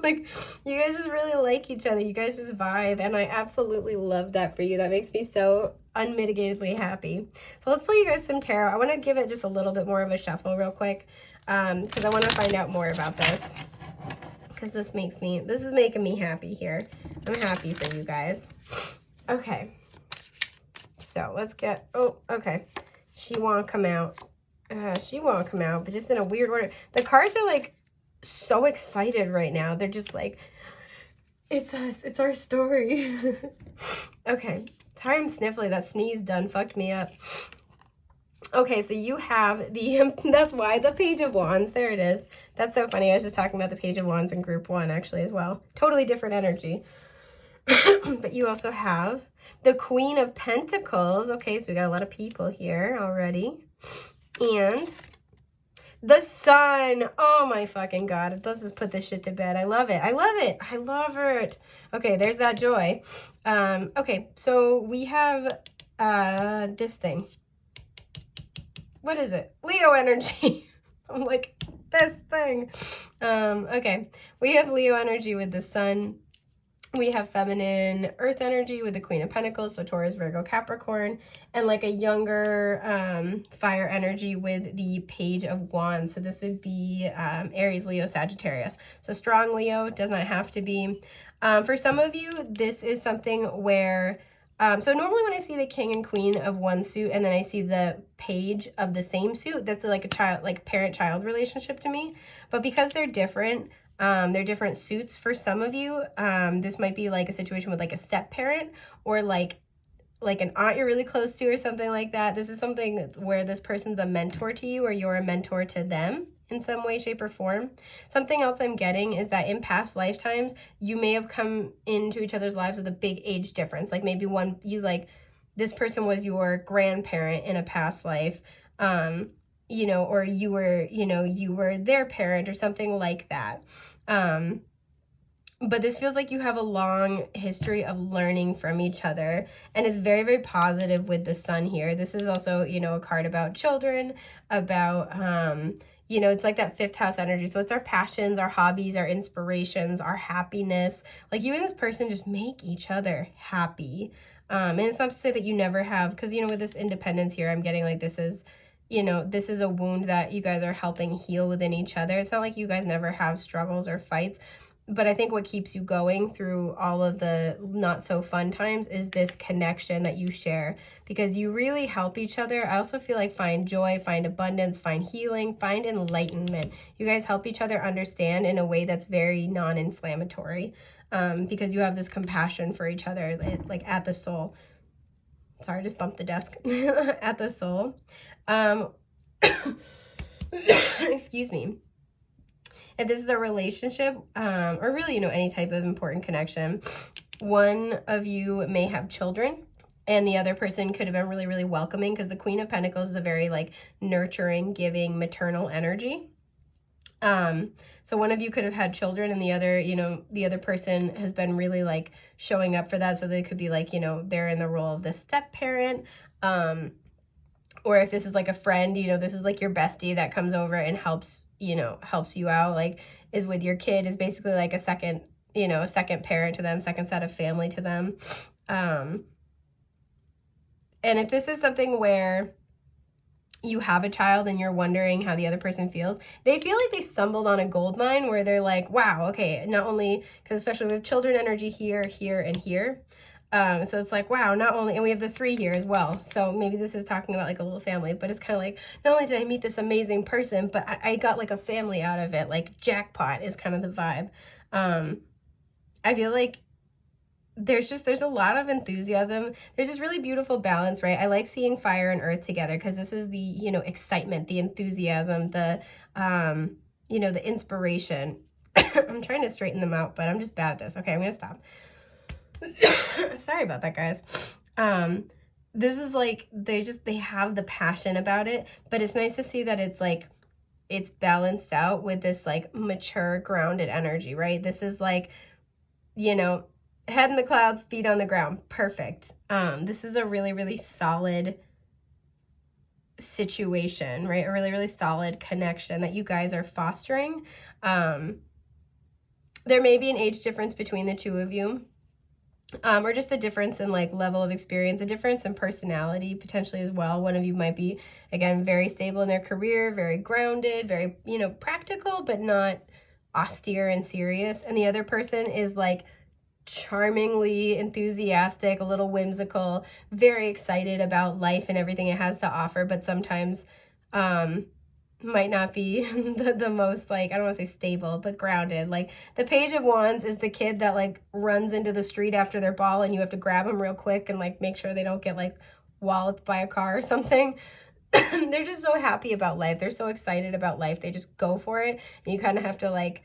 Speaker 1: Like, you guys just really like each other. You guys just vibe. And I absolutely love that for you. That makes me so unmitigatedly happy. So let's play you guys some tarot. I want to give it just a little bit more of a shuffle real quick, because I want to find out more about this. Because this is making me happy here. I'm happy for you guys. Okay. So let's get, oh, okay. She won't come out. She won't come out, but just in a weird order. The cards are like so excited right now. They're just like, it's us. It's our story. Okay. Sorry I'm sniffly. That sneeze done fucked me up. Okay, so you have the, that's why, the Page of Wands. There it is. That's so funny. I was just talking about the Page of Wands in group 1 actually as well. Totally different energy. But you also have the Queen of Pentacles. Okay, so we got a lot of people here already. And the Sun. Oh my fucking God. Let's just put this shit to bed. I love it. I love it. I love it. Okay, there's that joy. Okay, so we have this thing. What is it? Leo energy. I'm like, this thing. Okay, we have Leo energy with the Sun. We have feminine earth energy with the Queen of Pentacles, so Taurus, Virgo, Capricorn, and like a younger fire energy with the Page of Wands. So this would be Aries, Leo, Sagittarius. So strong Leo, does not have to be. For some of you, this is something where, so normally when I see the King and Queen of one suit and then I see the Page of the same suit, that's like a child, like parent-child relationship to me. But because they're different, they're different suits for some of you. This might be like a situation with like a step parent, or like an aunt you're really close to or something like that. This is something where this person's a mentor to you, or you're a mentor to them in some way, shape, or form. Something else I'm getting is that in past lifetimes, you may have come into each other's lives with a big age difference. Like maybe this person was your grandparent in a past life, you know, or you were their parent or something like that. But this feels like you have a long history of learning from each other, and it's very, very positive with the Sun here. This is also, you know, a card about children, about, you know, it's like that 5th house energy. So it's our passions, our hobbies, our inspirations, our happiness. Like you and this person just make each other happy. And it's not to say that you never have, because, you know, with this independence here, I'm getting like this is, you know, this is a wound that you guys are helping heal within each other. It's not like you guys never have struggles or fights. But I think what keeps you going through all of the not so fun times is this connection that you share, because you really help each other. I also feel like find joy, find abundance, find healing, find enlightenment. You guys help each other understand in a way that's very non-inflammatory, because you have this compassion for each other, like at the soul. Sorry, I just bumped the desk. At the soul. Excuse me. If this is a relationship, or really, you know, any type of important connection, one of you may have children, and the other person could have been really, really welcoming, because the Queen of Pentacles is a very, like, nurturing, giving, maternal energy. So one of you could have had children, and the other, you know, the other person has been really, like, showing up for that. So they could be, like, you know, they're in the role of the step parent. Or if this is like a friend, you know, this is like your bestie that comes over and helps, you know, helps you out, like is with your kid, is basically like a second, you know, a second parent to them, second set of family to them. And if this is something where you have a child and you're wondering how the other person feels, they feel like they stumbled on a gold mine where they're like, wow, okay, not only, because especially with children energy here, here, and here. So it's like, wow, not only, and we have the 3 here as well. So maybe this is talking about like a little family, but it's kind of like, not only did I meet this amazing person, but I got like a family out of it. Like jackpot is kind of the vibe. I feel like there's a lot of enthusiasm. There's this really beautiful balance, right? I like seeing fire and earth together, because this is the, you know, excitement, the enthusiasm, the, you know, the inspiration. I'm trying to straighten them out, but I'm just bad at this. Okay, I'm going to stop. Sorry about that, guys. This is like, they have the passion about it, but it's nice to see that it's like, it's balanced out with this like mature, grounded energy, right? This is like, you know, head in the clouds, feet on the ground. Perfect. This is a really, really solid situation, right? A really, really solid connection that you guys are fostering. There may be an age difference between the two of you. Or just a difference in like level of experience, a difference in personality potentially as well. One of you might be, again, very stable in their career, very grounded, very, you know, practical, but not austere and serious. And the other person is like charmingly enthusiastic, a little whimsical, very excited about life and everything it has to offer, but sometimes might not be the most, like, I don't want to say stable, but grounded. Like the Page of Wands is the kid that like runs into the street after their ball and you have to grab them real quick and like make sure they don't get like walloped by a car or something. They're just so happy about life. They're so excited about life. They just go for it. And you kind of have to like,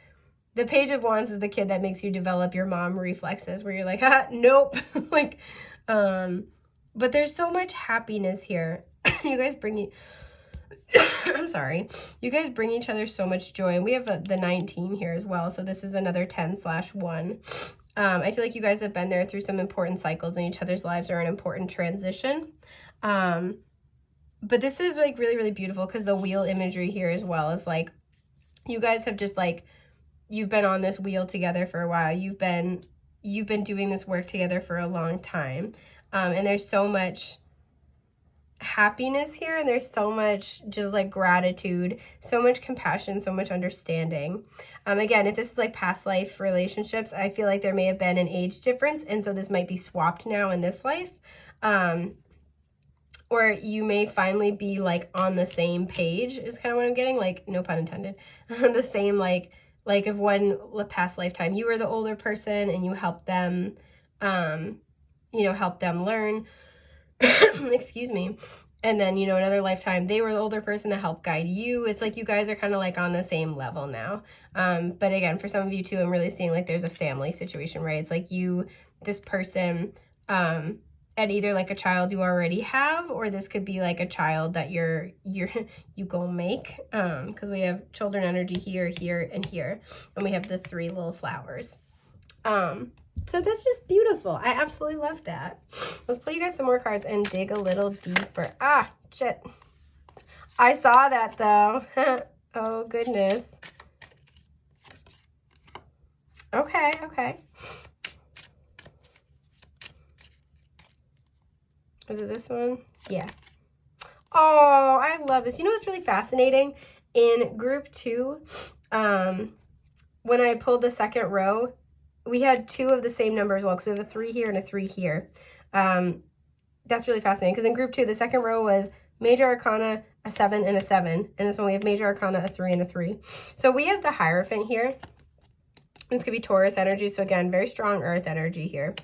Speaker 1: the Page of Wands is the kid that makes you develop your mom reflexes where you're like, nope. Like, but there's so much happiness here. You guys bring I'm sorry. You guys bring each other so much joy. And we have the 19 here as well. So this is another 10/1. I feel like you guys have been there through some important cycles in each other's lives, or an important transition. But this is like really, really beautiful, because the wheel imagery here as well is like, you guys have just like, you've been on this wheel together for a while. You've been doing this work together for a long time. And there's so much happiness here, and there's so much just like gratitude, so much compassion, so much understanding. Again, if this is like past life relationships, I feel like there may have been an age difference, and so this might be swapped now in this life. Or you may finally be like on the same page is kind of what I'm getting, like, no pun intended. The same, like if one past lifetime you were the older person and you helped them, you know, help them learn. Excuse me. And then, you know, another lifetime, they were the older person that helped guide you. It's like you guys are kind of like on the same level now. But again, for some of you too, I'm really seeing like there's a family situation, right? It's like you, this person, and either like a child you already have, or this could be like a child that you go make. Because we have children energy here, here, and here. And we have the 3 little flowers. So that's just beautiful. I absolutely love that. Let's pull you guys some more cards and dig a little deeper. Ah, shit. I saw that though. Oh, goodness. Okay, okay. Is it this one? Yeah. Oh, I love this. You know what's really fascinating? In group 2, when I pulled the second row, we had 2 of the same number as well, because we have a 3 here and a 3 here. That's really fascinating, because in group 2, the second row was Major Arcana, a 7, and a 7. And this one we have Major Arcana, a 3, and a 3. So we have the Hierophant here. This could be Taurus energy. So again, very strong earth energy here.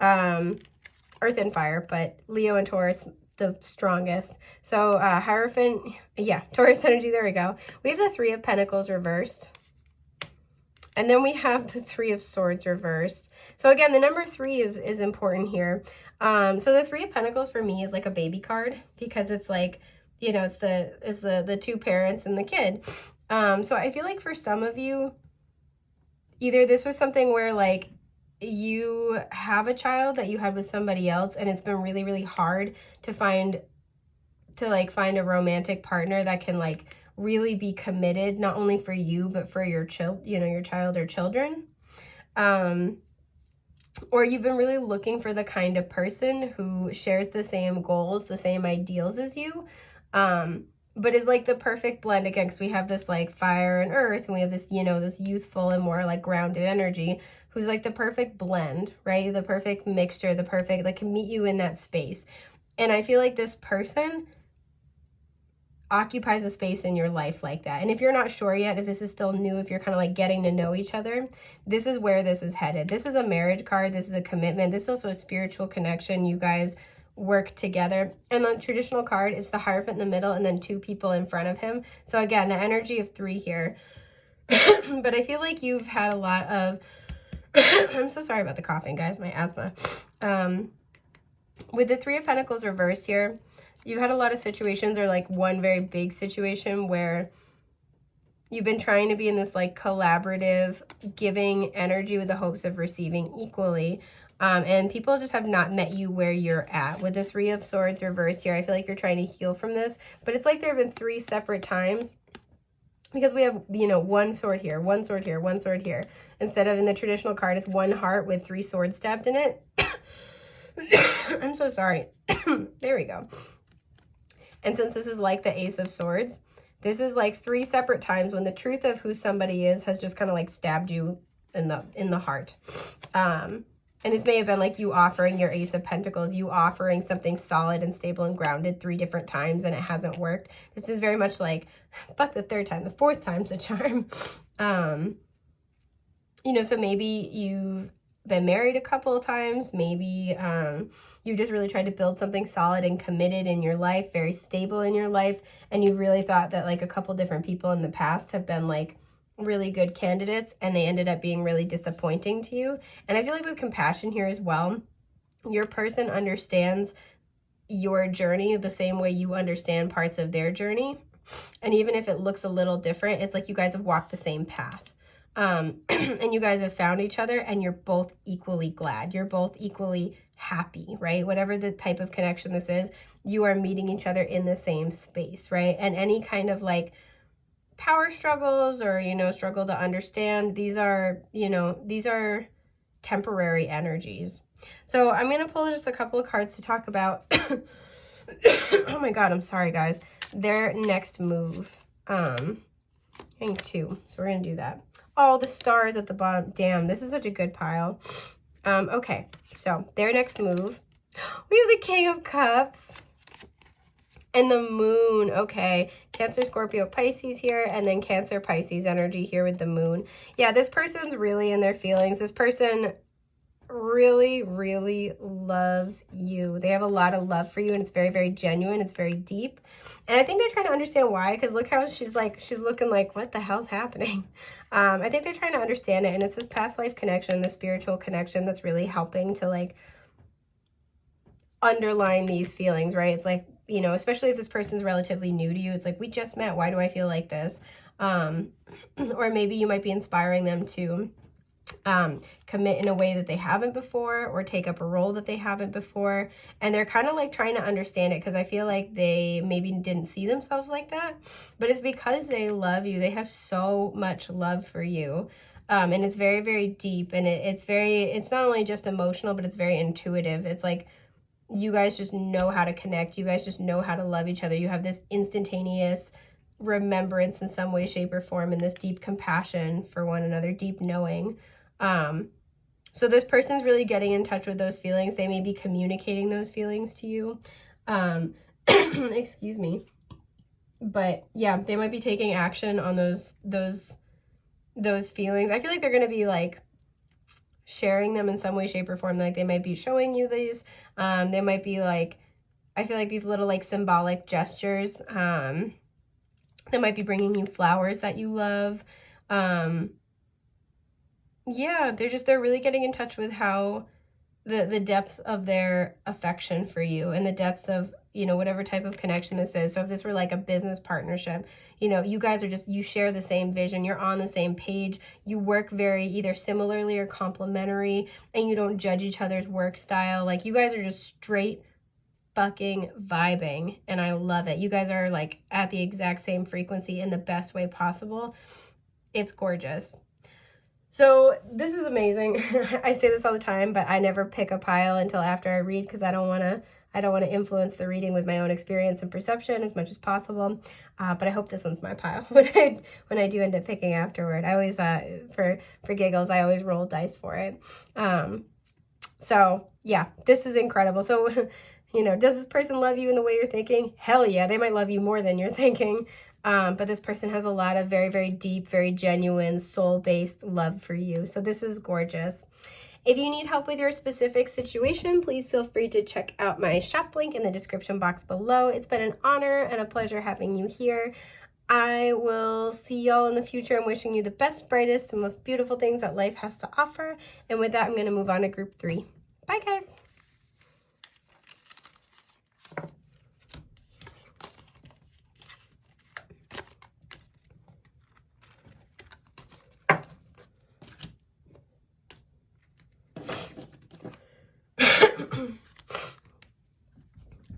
Speaker 1: Earth and fire, but Leo and Taurus, the strongest. So Hierophant, yeah, Taurus energy, there we go. We have the 3 of Pentacles reversed. And then we have the 3 of Swords reversed. So again, the number 3 is important here. So the 3 of Pentacles for me is like a baby card, because it's like, you know, it's the 2 parents and the kid. So I feel like for some of you, either this was something where like you have a child that you had with somebody else, and it's been really, really hard to find a romantic partner that can like really be committed, not only for you, but for your child or children. Or you've been really looking for the kind of person who shares the same goals, the same ideals as you, but is like the perfect blend. Again, because we have this like fire and earth, and we have this, you know, this youthful and more like grounded energy, who's like the perfect blend, right? The perfect mixture, the perfect, like, can meet you in that space. And I feel like this person occupies a space in your life like that. And if you're not sure yet, if this is still new, if you're kind of like getting to know each other, this is where this is headed. This is a marriage card. This is a commitment. This is also a spiritual connection. You guys work together. And the traditional card is the Hierophant in the middle and then 2 people in front of him. So again, the energy of 3 here. But I feel like you've had a lot of I'm so sorry about the coughing, guys, my asthma. With the 3 of Pentacles reversed here, you've had a lot of situations, or like one very big situation where you've been trying to be in this like collaborative, giving energy with the hopes of receiving equally. And people just have not met you where you're at. With the 3 of Swords reversed here, I feel like you're trying to heal from this, but it's like there have been 3 separate times, because we have, you know, 1 sword here, 1 sword here, 1 sword here. Instead of in the traditional card, it's 1 heart with 3 swords stabbed in it. I'm so sorry. There we go. And since this is like the Ace of Swords, this is like 3 separate times when the truth of who somebody is has just kind of like stabbed you in the heart. And this may have been like you offering your Ace of Pentacles, you offering something solid and stable and grounded 3 different times, and it hasn't worked. This is very much like, fuck the 3rd time, the 4th time's a charm. You know, so maybe you've been married a couple of times. Maybe you just really tried to build something solid and committed in your life, very stable in your life. And you really thought that like a couple different people in the past have been like really good candidates, and they ended up being really disappointing to you. And I feel like with compassion here as well, your person understands your journey the same way you understand parts of their journey. And even if it looks a little different, it's like you guys have walked the same path. And you guys have found each other, and you're both equally glad. You're both equally happy, right? Whatever the type of connection this is, you are meeting each other in the same space, right? And any kind of like power struggles or, you know, struggle to understand, these are, you know, these are temporary energies. So I'm going to pull just a couple of cards to talk about. Oh my God, I'm sorry, guys. Their next move. Hang 2. So we're going to do that. Oh, the stars at the bottom. Damn, this is such a good pile. Okay, so their next move. We have the King of Cups. And the Moon. Okay, Cancer, Scorpio, Pisces here, and then Cancer, Pisces energy here with the Moon. Yeah, this person's really in their feelings. This person really, really loves you. They have a lot of love for you, and it's very, very genuine. It's very deep. And I think they're trying to understand why, because look how she's looking like, what the hell's happening? I think they're trying to understand it, and it's this past life connection, the spiritual connection that's really helping to like underline these feelings, right? It's like, you know, especially if this person's relatively new to you, it's like, we just met, why do I feel like this? Or maybe you might be inspiring them to commit in a way that they haven't before, or take up a role that they haven't before, and they're kind of like trying to understand it, because I feel like they maybe didn't see themselves like that, but it's because they love you. They have so much love for you, and it's very, very deep, and it's not only just emotional, but it's very intuitive. It's like you guys just know how to connect. You guys just know how to love each other. You have this instantaneous remembrance in some way, shape, or form, and this deep compassion for one another, deep knowing. So this person's really getting in touch with those feelings. They may be communicating those feelings to you. Excuse me. But yeah, they might be taking action on those feelings. I feel like they're going to be like sharing them in some way, shape, or form. Like they might be showing you these. They might be like, I feel like these little like symbolic gestures. They might be bringing you flowers that you love. Yeah, they're really getting in touch with how the depth of their affection for you and the depth of, you know, whatever type of connection this is. So if this were like a business partnership, you know, you guys are just, you share the same vision, you're on the same page, you work very either similarly or complementary, and you don't judge each other's work style. Like you guys are just straight fucking vibing, and I love it. You guys are like at the exact same frequency in the best way possible. It's gorgeous. So this is amazing. I say this all the time, but I never pick a pile until after I read because I don't want to influence the reading with my own experience and perception as much as possible. But I hope this one's my pile when I do end up picking afterward. I always for giggles, I always roll dice for it. So yeah, this is incredible. So you know, does this person love you in the way you're thinking? Hell yeah, they might love you more than you're thinking. But this person has a lot of very, very deep, very genuine, soul-based love for you. So this is gorgeous. If you need help with your specific situation, please feel free to check out my shop link in the description box below. It's been an honor and a pleasure having you here. I will see y'all in the future. I'm wishing you the best, brightest, and most beautiful things that life has to offer. And with that, I'm going to move on to group 3. Bye, guys.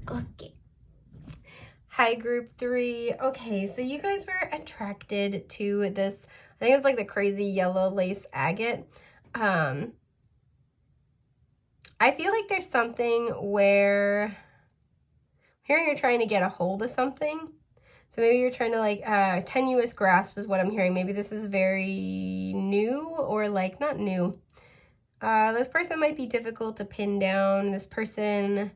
Speaker 1: Okay. Hi, group 3. Okay, so you guys were attracted to this, I think it's like the crazy yellow lace agate. I feel like there's something where here you're trying to get a hold of something. So maybe you're trying to like tenuous grasp is what I'm hearing. Maybe this is very new or like not new. This person might be difficult to pin down. This person,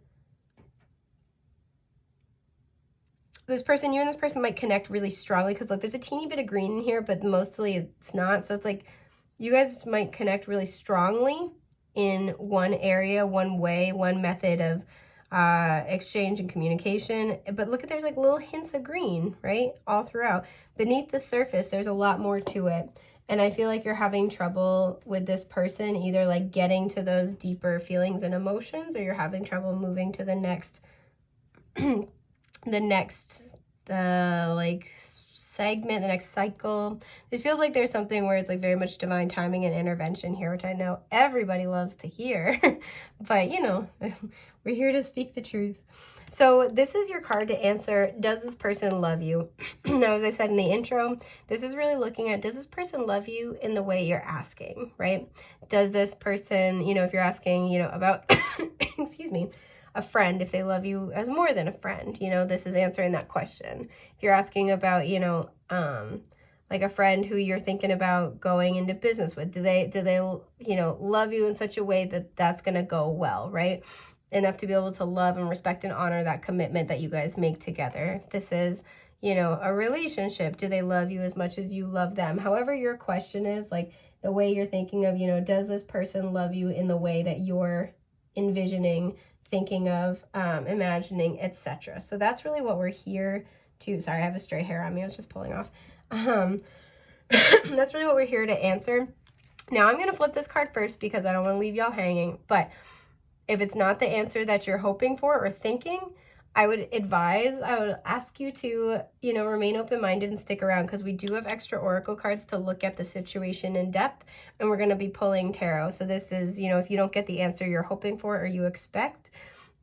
Speaker 1: you and this person might connect really strongly because look, there's a teeny bit of green in here, but mostly it's not. So it's like you guys might connect really strongly in one area, one way, one method of exchange and communication. But look at, there's like little hints of green, right? All throughout. Beneath the surface, there's a lot more to it. And I feel like you're having trouble with this person, either like getting to those deeper feelings and emotions, or you're having trouble moving to the next like segment, the next cycle. It feels like there's something where it's like very much divine timing and intervention here, which I know everybody loves to hear. But you know, we're here to speak the truth. So this is your card to answer, does this person love you? Now, as I said in the intro, this is really looking at, does this person love you in the way you're asking, right? Does this person, you know, if you're asking, you know, about, excuse me, a friend, if they love you as more than a friend, you know, this is answering that question. If you're asking about, you know, like a friend who you're thinking about going into business with, do they, you know, love you in such a way that that's going to go well, right? Enough to be able to love and respect and honor that commitment that you guys make together. If this is, you know, a relationship, do they love you as much as you love them? However your question is, like the way you're thinking of, you know, does this person love you in the way that you're envisioning, thinking of, imagining, etc. So that's really what we're here to, sorry, I have a stray hair on me, I was just pulling off. That's really what we're here to answer. Now I'm going to flip this card first because I don't want to leave y'all hanging, but if it's not the answer that you're hoping for or thinking, I would ask you to, you know, remain open-minded and stick around because we do have extra oracle cards to look at the situation in depth, and we're going to be pulling tarot. So this is, you know, if you don't get the answer you're hoping for or you expect,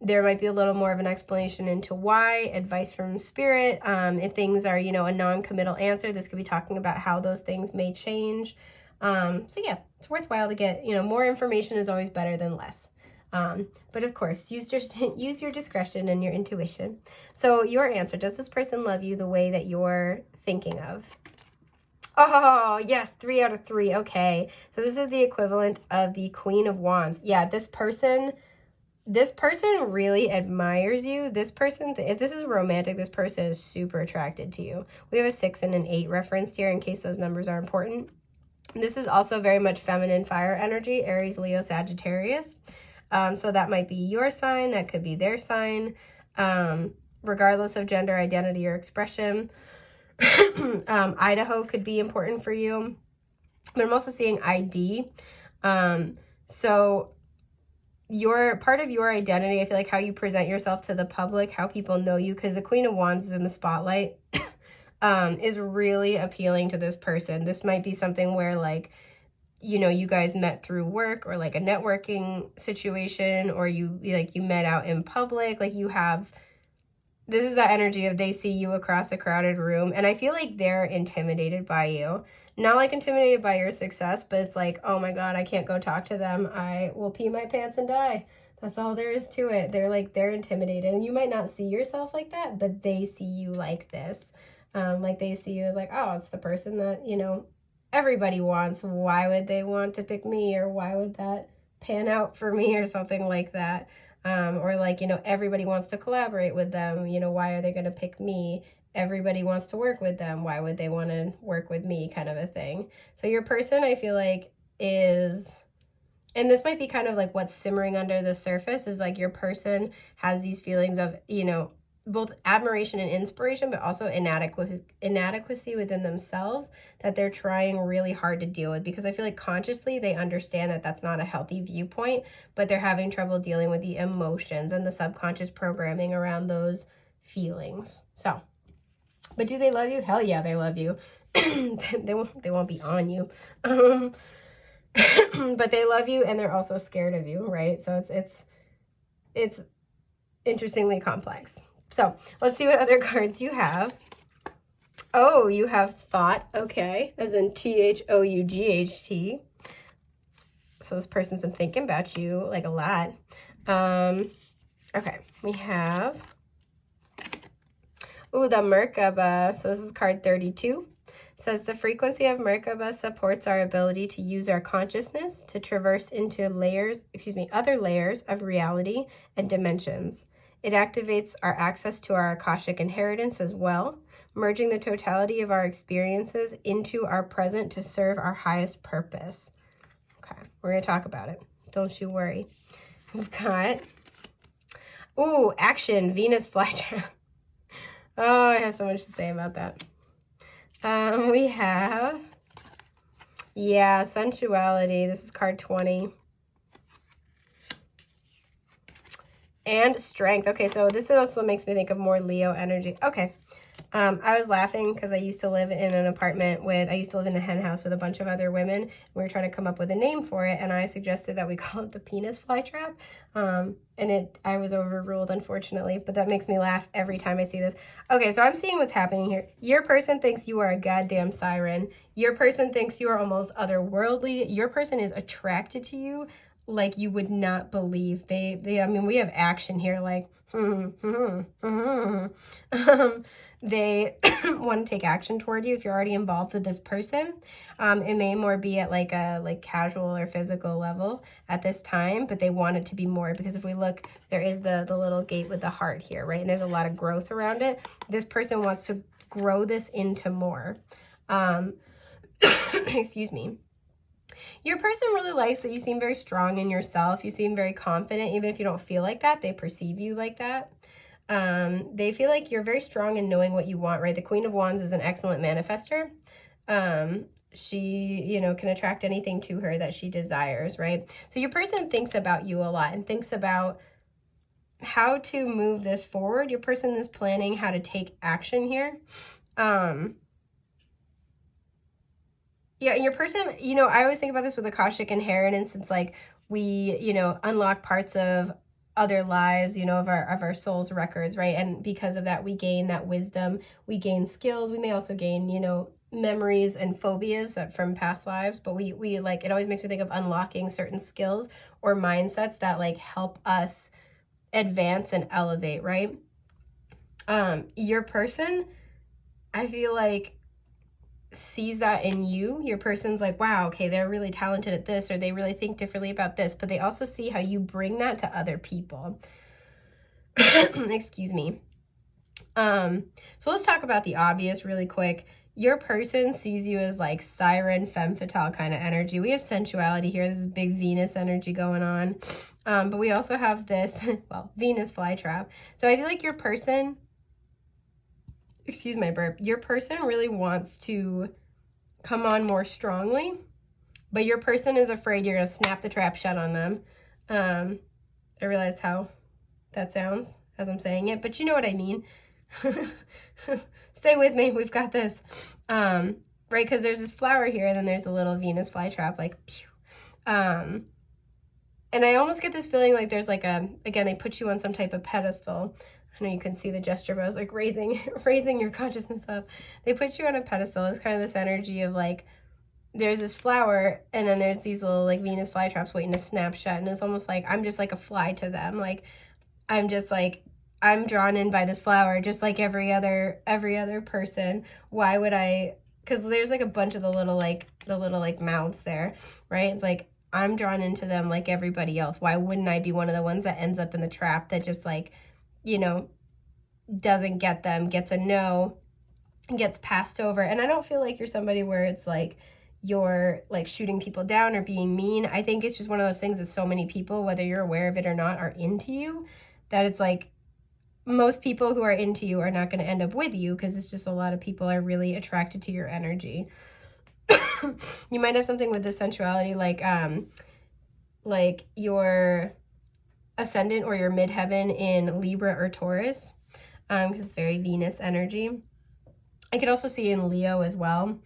Speaker 1: there might be a little more of an explanation into why, advice from spirit. If things are, you know, a non-committal answer, this could be talking about how those things may change. So yeah, it's worthwhile to get, you know, more information is always better than less. But of course, use your discretion and your intuition. So your answer, does this person love you the way that you're thinking of? Oh, yes, 3 out of 3. Okay. So this is the equivalent of the Queen of Wands. Yeah, this person really admires you. This person, if this is romantic, this person is super attracted to you. We have a 6 and an 8 referenced here in case those numbers are important. This is also very much feminine fire energy, Aries, Leo, Sagittarius. So that might be your sign. That could be their sign. Regardless of gender, identity, or expression. Idaho could be important for you. But I'm also seeing ID. So your part of your identity, I feel like how you present yourself to the public, how people know you, because the Queen of Wands is in the spotlight, is really appealing to this person. This might be something where, like, you know, you guys met through work or like a networking situation, or you met out in public. Like, you have, this is the energy of they see you across a crowded room, and I feel like they're intimidated by you. Not like intimidated by your success, but it's like, oh my God, I can't go talk to them. I will pee my pants and die. That's all there is to it. They're intimidated, and you might not see yourself like that, but they see you like this. Like, they see you as like, oh, it's the person that, you know, everybody wants. Why would they want to pick me? Or why would that pan out for me, or something like that? Or like, you know, everybody wants to collaborate with them. You know, why are they going to pick me? Everybody wants to work with them. Why would they want to work with me, kind of a thing? So your person, I feel like, is, and this might be kind of like what's simmering under the surface, is like your person has these feelings of, you know, both admiration and inspiration, but also inadequacy within themselves that they're trying really hard to deal with, because I feel like consciously they understand that that's not a healthy viewpoint, but they're having trouble dealing with the emotions and the subconscious programming around those feelings. So, but do they love you? Hell yeah, they love you. They won't be on you. But they love you, and they're also scared of you, right? So it's interestingly complex. So let's see what other cards you have. Oh, you have thought. Okay, as in THOUGHT. So this person's been thinking about you like a lot. Okay, we have, ooh, the Merkaba. So this is card 32. It says the frequency of Merkaba supports our ability to use our consciousness to traverse into other layers of reality and dimensions. It activates our access to our Akashic inheritance as well, merging the totality of our experiences into our present to serve our highest purpose. Okay, we're going to talk about it. Don't you worry. We've got, ooh, action, Venus flytrap. Oh, I have so much to say about that. We have, yeah, sensuality. This is card 20. And strength. Okay, so this also makes me think of more Leo energy. Okay. I was laughing because I used to live in an apartment I used to live in a hen house with a bunch of other women. We were trying to come up with a name for it, and I suggested that we call it the penis flytrap. And I was overruled, unfortunately, but that makes me laugh every time I see this. Okay, so I'm seeing what's happening here. Your person thinks you are a goddamn siren. Your person thinks you are almost otherworldly. Your person is attracted to you like you would not believe. I mean, we have action here, like, they want to take action toward you if you're already involved with this person. It may more be at like a casual or physical level at this time, but they want it to be more, because if we look, there is the little gate with the heart here, right? And there's a lot of growth around it. This person wants to grow this into more. Excuse me. Your person really likes that you seem very strong in yourself. You seem very confident. Even if you don't feel like that, they perceive you like that. They feel like you're very strong in knowing what you want, right? The Queen of Wands is an excellent manifester. She, you know, can attract anything to her that she desires, right? So your person thinks about you a lot and thinks about how to move this forward. Your person is planning how to take action here. Yeah, and your person, you know, I always think about this with Akashic inheritance. It's like we, you know, unlock parts of other lives, you know, of our soul's records, right? And because of that, we gain that wisdom, we gain skills. We may also gain, you know, memories and phobias from past lives, but we like, it always makes me think of unlocking certain skills or mindsets that like help us advance and elevate, right? Your person, I feel like, sees that in you. Your person's like, wow, okay, they're really talented at this, or they really think differently about this, but they also see how you bring that to other people. Excuse me. So let's talk about the obvious really quick. Your person sees you as like siren, femme fatale kind of energy. We have sensuality here. This is big Venus energy going on. But we also have this, well, Venus flytrap. So I feel like your person, excuse my burp, your person really wants to come on more strongly, but your person is afraid you're going to snap the trap shut on them. I realize how that sounds as I'm saying it, but you know what I mean. Stay with me, we've got this. Right, because there's this flower here, and then there's the little Venus flytrap, like, pew. And I almost get this feeling like there's like a, again, they put you on some type of pedestal. I know you can see the gesture, but I was like raising your consciousness up. They put you on a pedestal. It's kind of this energy of like, there's this flower, and then there's these little like Venus flytraps waiting to snap shut, and it's almost like I'm just like a fly to them. Like, I'm just like, I'm drawn in by this flower just like every other person. Why would I? Because there's like a bunch of the little like mouths there, right? It's like I'm drawn into them like everybody else. Why wouldn't I be one of the ones that ends up in the trap that just like, you know, doesn't get them, gets a no, gets passed over? And I don't feel like you're somebody where it's like you're like shooting people down or being mean. I think it's just one of those things that so many people, whether you're aware of it or not, are into you, that it's like most people who are into you are not going to end up with you, because it's just a lot of people are really attracted to your energy. You might have something with the sensuality, like your ascendant or your midheaven in Libra or Taurus, because it's very Venus energy. I could also see in Leo as well,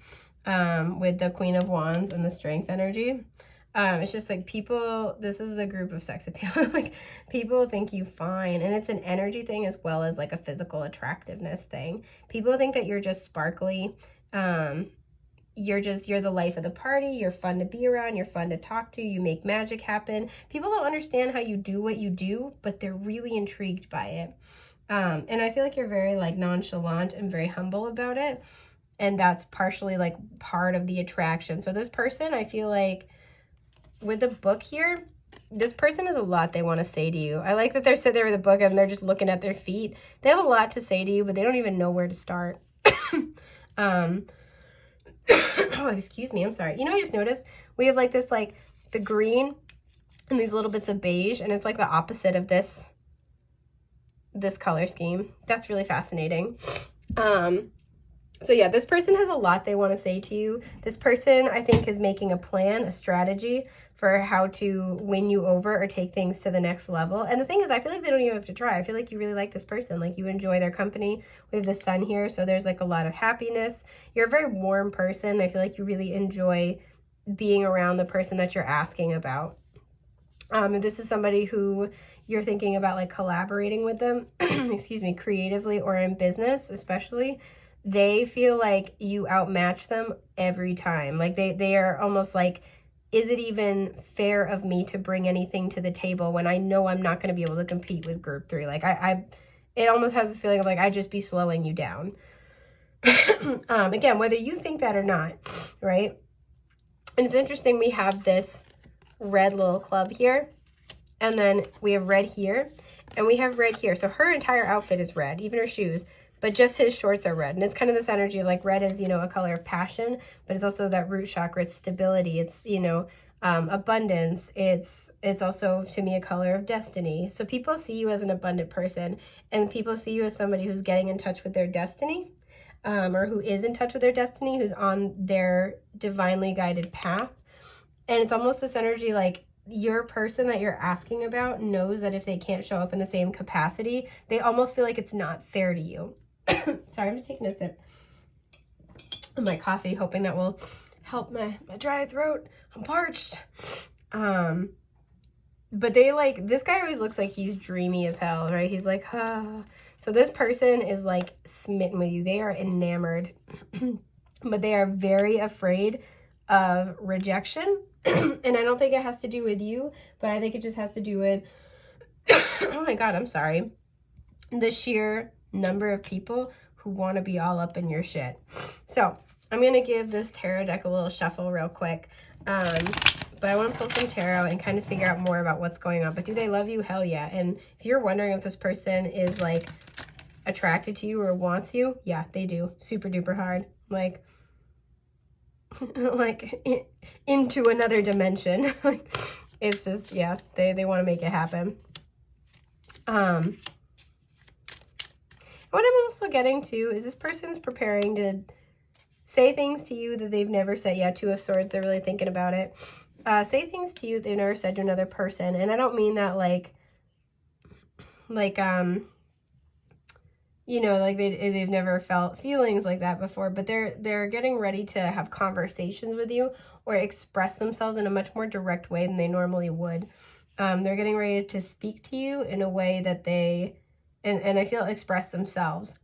Speaker 1: with the Queen of Wands and the Strength energy. It's just like people, this is the group of sex appeal. Like, people think you fine, and it's an energy thing as well as like a physical attractiveness thing. People think that you're just sparkly. You're the life of the party. You're fun to be around. You're fun to talk to. You make magic happen. People don't understand how you do what you do, but they're really intrigued by it. And I feel like you're very like nonchalant and very humble about it. And that's partially like part of the attraction. So this person, I feel like, with the book here, this person has a lot they want to say to you. I like that they're sitting there with a book and they're just looking at their feet. They have a lot to say to you, but they don't even know where to start. Oh, excuse me, I'm sorry. You know, I just noticed we have like this, like the green and these little bits of beige, and it's like the opposite of this color scheme. That's really fascinating. So yeah, this person has a lot they want to say to you. This person, I think, is making a plan, a strategy for how to win you over or take things to the next level. And the thing is, I feel like they don't even have to try. I feel like you really like this person. Like, you enjoy their company. We have the sun here, so there's like a lot of happiness. You're a very warm person. I feel like you really enjoy being around the person that you're asking about. And this is somebody who you're thinking about like collaborating with them, excuse me, creatively or in business especially. They feel like you outmatch them every time. Like they are almost like, is it even fair of me to bring anything to the table when I know I'm not going to be able to compete with group 3? Like it almost has this feeling of like, I'd just be slowing you down. Again, whether you think that or not, right? And it's interesting, we have this red little club here, and then we have red here, and we have red here. So her entire outfit is red, even her shoes. But just his shorts are red. And it's kind of this energy of like, red is, you know, a color of passion, but it's also that root chakra. It's stability. It's, you know, abundance. It's also, to me, a color of destiny. So people see you as an abundant person, and people see you as somebody who's getting in touch with their destiny, or who is in touch with their destiny, who's on their divinely guided path. And it's almost this energy like, your person that you're asking about knows that if they can't show up in the same capacity, they almost feel like it's not fair to you. Sorry, I'm just taking a sip of my coffee, hoping that will help my dry throat. I'm parched. But they like, this guy always looks like he's dreamy as hell, right? He's like, ah. So this person is like smitten with you. They are enamored. but they are very afraid of rejection. And I don't think it has to do with you, but I think it just has to do with, oh my God, I'm sorry, the sheer number of people who want to be all up in your shit. So I'm going to give this tarot deck a little shuffle real quick. But I want to pull some tarot and kind of figure out more about what's going on. But do they love you? Hell yeah. And if you're wondering if this person is like attracted to you or wants you, yeah, they do. Super duper hard. Like into another dimension. It's just, yeah, they want to make it happen. What I'm also getting to is this person's preparing to say things to you that they've never said. Yeah, Two of Swords, they're really thinking about it. Say things to you they've never said to another person. And I don't mean that like you know, like they've never felt feelings like that before, but they're getting ready to have conversations with you or express themselves in a much more direct way than they normally would. They're getting ready to speak to you in a way that they, and I feel express themselves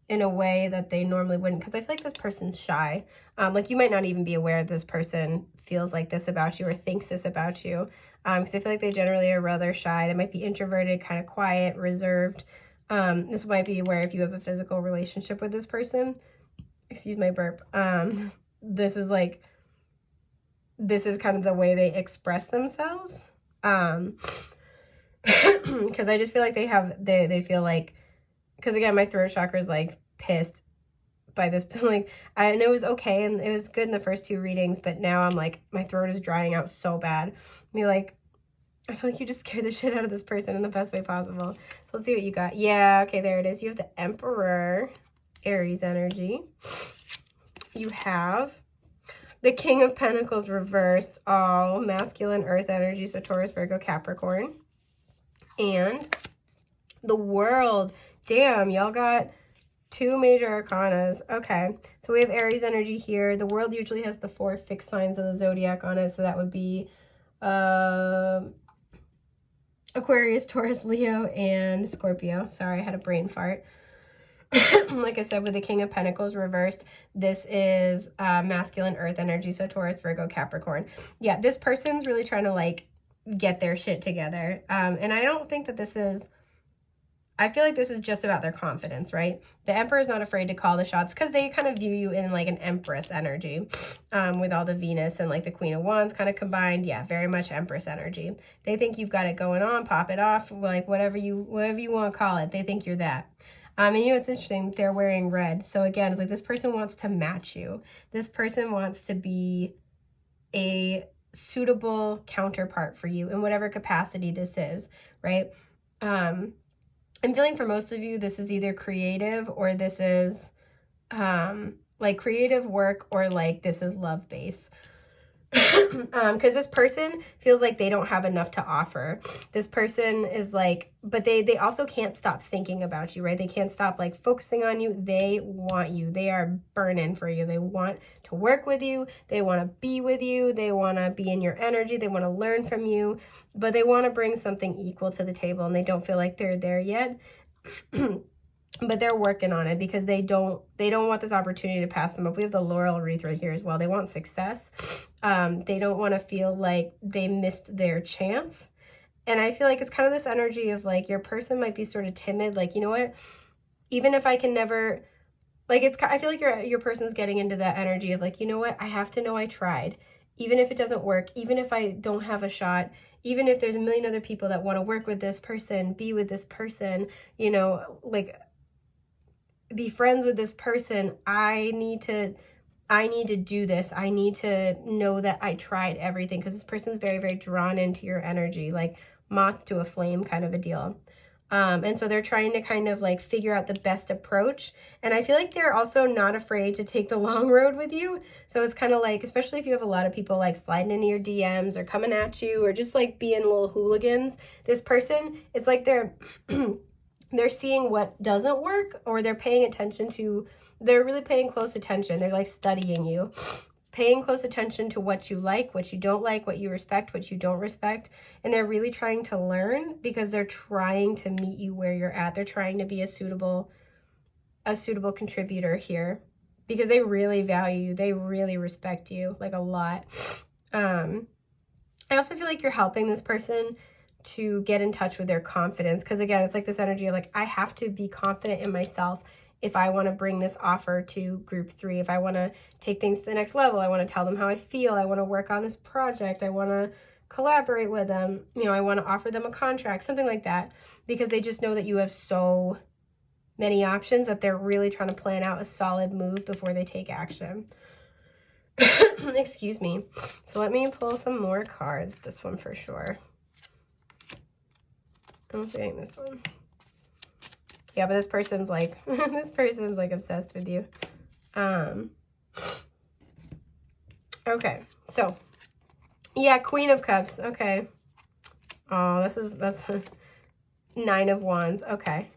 Speaker 1: in a way that they normally wouldn't, because I feel like this person's shy. Like you might not even be aware this person feels like this about you or thinks this about you, because I feel like they generally are rather shy. They might be introverted, kind of quiet, reserved. This might be where if you have a physical relationship with this person, excuse my burp, this is kind of the way they express themselves. Because I just feel like they feel like, because again, my throat chakra is like pissed by this, like, and it was okay and it was good in the first two readings, but now I'm like, my throat is drying out so bad. Me like, I feel like you just scared the shit out of this person in the best way possible. So let's see what you got. Yeah, okay, there it is. You have the Emperor, Aries energy. You have the King of Pentacles reversed, all masculine earth energy, so Taurus, Virgo, Capricorn. And the World. Damn, y'all got two major arcanas. Okay, so we have Aries energy here. The World usually has the 4 fixed signs of the zodiac on it, so that would be Aquarius, Taurus, Leo, and Scorpio. Sorry, I had a brain fart. Like I said, with the King of Pentacles reversed, this is masculine earth energy, so Taurus, Virgo, Capricorn. Yeah, this person's really trying to like get their shit together. And I don't think that this is, I feel like this is just about their confidence, right? The Emperor is not afraid to call the shots because they kind of view you in like an Empress energy, with all the Venus and like the Queen of Wands kind of combined. Yeah, very much Empress energy. They think you've got it going on, pop it off, like whatever you want to call it. They think you're that. And you know, it's interesting, they're wearing red. So again, it's like this person wants to match you. This person wants to be a suitable counterpart for you in whatever capacity this is, right? I'm feeling for most of you, this is either creative or this is like creative work or like this is love-based. Because this person feels like they don't have enough to offer. This person is like, but they also can't stop thinking about you, right? They can't stop like focusing on you. They want you. They are burning for you. They want to work with you. They want to be with you. They want to be in your energy. They want to learn from you, but they want to bring something equal to the table and they don't feel like they're there yet. But they're working on it because they don't want this opportunity to pass them up. We have the laurel wreath right here as well. They want success. They don't want to feel like they missed their chance. And I feel like it's kind of this energy of like your person might be sort of timid. Like, you know what? Even if I can never, like I feel like your person's getting into that energy of like, you know what? I have to know I tried. Even if it doesn't work, even if I don't have a shot, even if there's a million other people that want to work with this person, be with this person, you know, like be friends with this person, I need to do this. I need to know that I tried everything, because this person's very, very drawn into your energy, like moth to a flame kind of a deal. And so they're trying to kind of like figure out the best approach. And I feel like they're also not afraid to take the long road with you. So it's kind of like, especially if you have a lot of people like sliding into your DMs or coming at you or just like being little hooligans, this person, it's like they're they're seeing what doesn't work, or they're paying attention to, they're really paying close attention. They're like studying you, paying close attention to what you like, what you don't like, what you respect, what you don't respect. And they're really trying to learn because they're trying to meet you where you're at. They're trying to be a suitable contributor here. because they really value you. They really respect you, like, a lot. I also feel like you're helping this person to get in touch with their confidence, because again, it's like this energy of like, I have to be confident in myself if I want to bring this offer to group 3, if I want to take things to the next level, I want to tell them how I feel, I want to work on this project, I want to collaborate with them, you know, I want to offer them a contract, something like that, because they just know that you have so many options that they're really trying to plan out a solid move before they take action. Excuse me. So let me pull some more cards. This one for sure. I'm getting this one. Yeah, but this person's like, this person's like obsessed with you. Okay, so, yeah, Queen of Cups, okay. Oh, that's 9 of Wands, okay.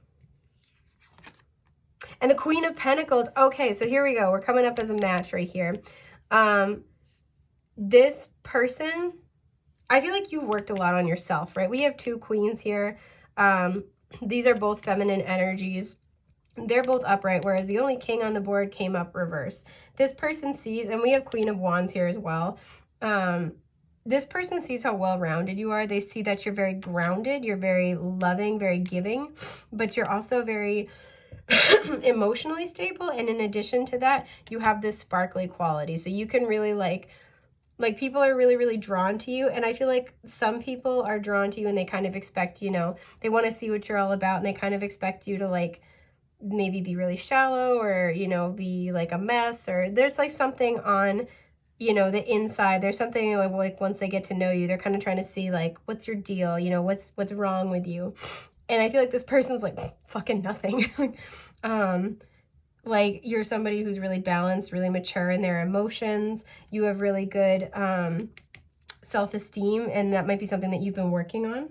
Speaker 1: And the Queen of Pentacles, okay, so here we go. We're coming up as a match right here. This person, I feel like you've worked a lot on yourself, right? We have 2 queens here. These are both feminine energies. They're both upright, whereas the only king on the board came up reverse. This person sees, and we have Queen of Wands here as well. This person sees how well-rounded you are. They see that you're very grounded, you're very loving, very giving, but you're also very emotionally stable. And in addition to that, you have this sparkly quality. So you can really like people are really, really drawn to you. And I feel like some people are drawn to you and they kind of expect, you know, they want to see what you're all about, and they kind of expect you to like maybe be really shallow, or, you know, be like a mess, or there's like something on, you know, the inside. There's something like once they get to know you, they're kind of trying to see like, what's your deal? You know, what's wrong with you? And I feel like this person's like, fucking nothing. Like, you're somebody who's really balanced, really mature in their emotions. You have really good self-esteem, and that might be something that you've been working on.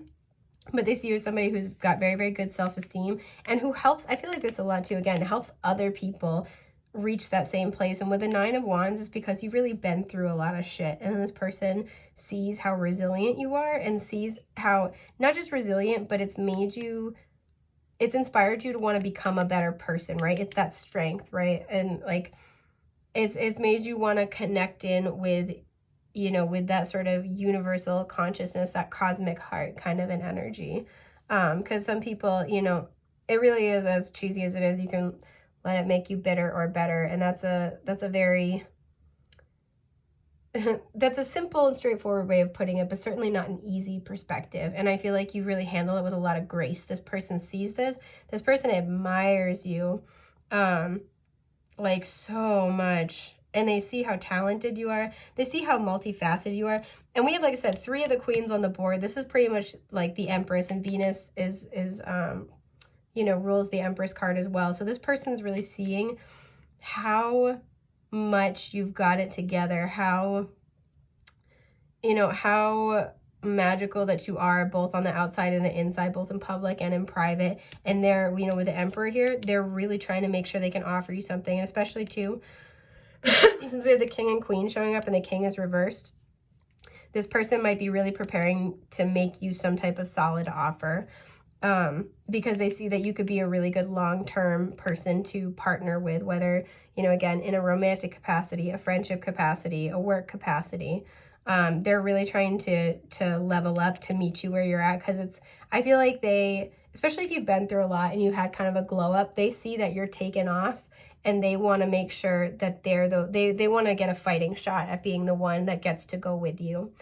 Speaker 1: But they see you as somebody who's got very, very good self-esteem, and who helps, I feel like this a lot too, again, helps other people reach that same place. And with the 9 of Wands, it's because you've really been through a lot of shit. And this person sees how resilient you are, and sees how, not just resilient, but it's made you, it's inspired you to want to become a better person, right? It's that strength, right? And like, it's made you want to connect in with, you know, with that sort of universal consciousness, that cosmic heart kind of an energy. Because some people, you know, it really is, as cheesy as it is, you can let it make you bitter or better. And that's a very, that's a simple and straightforward way of putting it, but certainly not an easy perspective. And I feel like you really handle it with a lot of grace. This person sees this person admires you, like so much. And they see how talented you are. They see how multifaceted you are. And we have, like I said, 3 of the queens on the board. This is pretty much like the Empress, and Venus is you know, rules the Empress card as well. So this person's really seeing how much you've got it together, how, you know, how magical that you are, both on the outside and the inside, both in public and in private. And they're, you know, with the Emperor here, they're really trying to make sure they can offer you something. And especially too, since we have the King and Queen showing up and the King is reversed, this person might be really preparing to make you some type of solid offer, because they see that you could be a really good long-term person to partner with, whether, you know, again, in a romantic capacity, a friendship capacity, a work capacity. They're really trying to level up to meet you where you're at, because it's, I feel like they, especially if you've been through a lot and you had kind of a glow up, they see that you're taken off, and they want to make sure that they're they want to get a fighting shot at being the one that gets to go with you.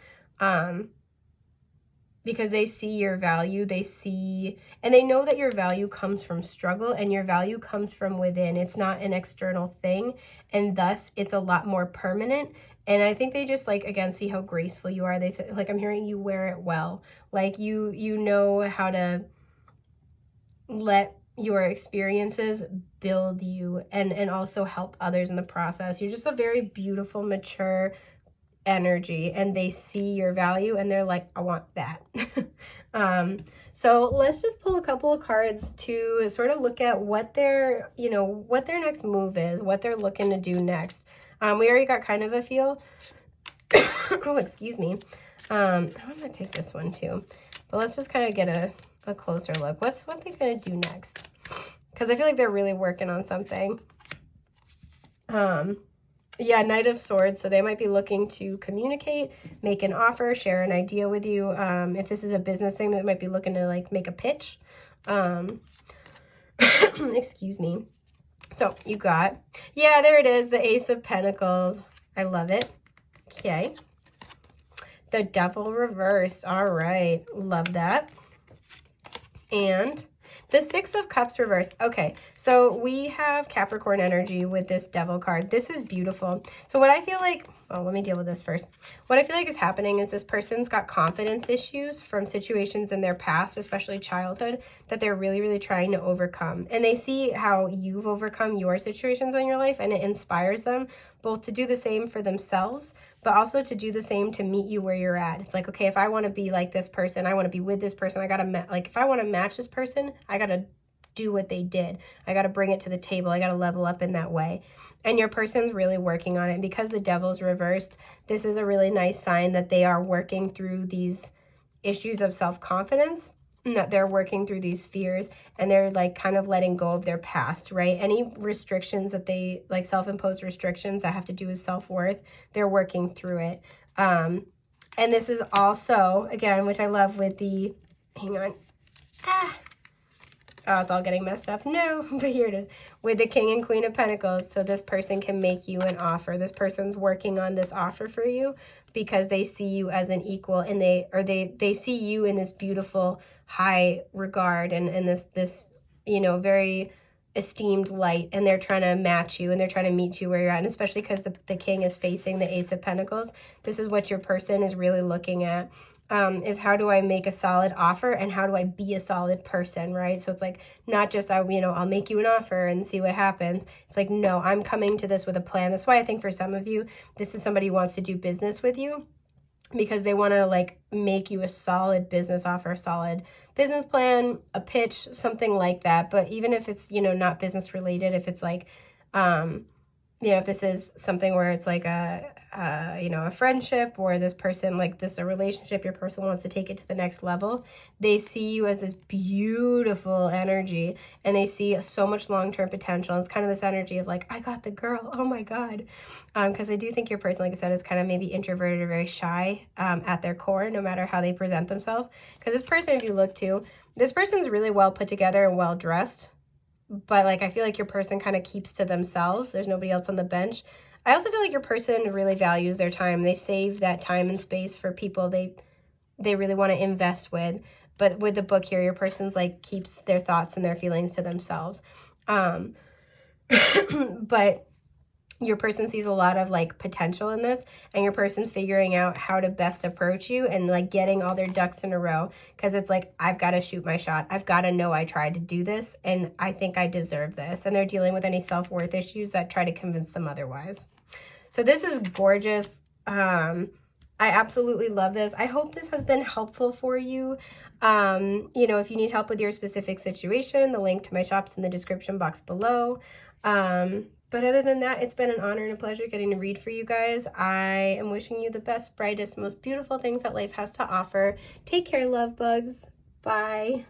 Speaker 1: Because they see your value, they see, and they know that your value comes from struggle, and your value comes from within. It's not an external thing, and thus it's a lot more permanent. And I think they just, like, again, see how graceful you are. They like, I'm hearing you wear it well. Like, you know how to let your experiences build you, and also help others in the process. You're just a very beautiful, mature energy, and they see your value, and they're like, I want that. So let's just pull a couple of cards to sort of look at what their, you know, what their next move is, what they're looking to do next. We already got kind of a feel. Oh, excuse me. I'm gonna take this one too, but let's just kind of get a closer look. What they're gonna do next, because I feel like they're really working on something. Yeah, Knight of Swords. So they might be looking to communicate, make an offer, share an idea with you. If this is a business thing, that might be looking to like make a pitch. Excuse me. So you got, yeah, there it is, the Ace of Pentacles. I love it. Okay. The Devil reversed. All right. Love that. And the Six of Cups reversed. Okay, so we have Capricorn energy with this Devil card. This is beautiful. So what I feel like, well, let me deal with this first. What I feel like is happening is this person's got confidence issues from situations in their past, especially childhood, that they're really, really trying to overcome. And they see how you've overcome your situations in your life, and it inspires them both to do the same for themselves, but also to do the same to meet you where you're at. It's like, okay, if I want to be like this person, I want to be with this person, I got to, like, if I want to match this person, I got to do what they did. I got to bring it to the table. I got to level up in that way. And your person's really working on it. Because the Devil's reversed, this is a really nice sign that they are working through these issues of self-confidence, and that they're working through these fears, and they're like kind of letting go of their past, right? Any restrictions that they, like self-imposed restrictions that have to do with self-worth, they're working through it. And this is also, again, which I love with the, hang on, oh, it's all getting messed up. No, but here it is. With the King and Queen of Pentacles. So this person can make you an offer. This person's working on this offer for you because they see you as an equal, and they see you in this beautiful high regard, and this, you know, very esteemed light, and they're trying to match you, and they're trying to meet you where you're at. And especially because the King is facing the Ace of Pentacles, this is what your person is really looking at. Is how do I make a solid offer, and how do I be a solid person, right? So it's like, not just, I'll make you an offer and see what happens. It's like, no, I'm coming to this with a plan. That's why I think for some of you, this is somebody who wants to do business with you, because they want to like make you a solid business offer, a solid business plan, a pitch, something like that. But even if it's, not business related, if it's like, if this is something where it's like a friendship, or this person, like this, a relationship, your person wants to take it to the next level, they see you as this beautiful energy, and they see so much long-term potential. It's kind of this energy of like, I got the girl, oh my God. Because I do think your person, like I said, is kind of maybe introverted or very shy at their core, no matter how they present themselves. Because this person, if you look to, this person's really well put together and well dressed, but like I feel like your person kind of keeps to themselves. There's nobody else on the bench. I also feel like your person really values their time. They save that time and space for people they really want to invest with. But with the book here, your person's like keeps their thoughts and their feelings to themselves. But your person sees a lot of like potential in this, and your person's figuring out how to best approach you, and like getting all their ducks in a row, because it's like, I've got to shoot my shot. I've got to know I tried to do this, and I think I deserve this. And they're dealing with any self-worth issues that try to convince them otherwise. So this is gorgeous. I absolutely love this. I hope this has been helpful for you. If you need help with your specific situation, the link to my shop's in the description box below. But other than that, it's been an honor and a pleasure getting to read for you guys. I am wishing you the best, brightest, most beautiful things that life has to offer. Take care, love bugs. Bye.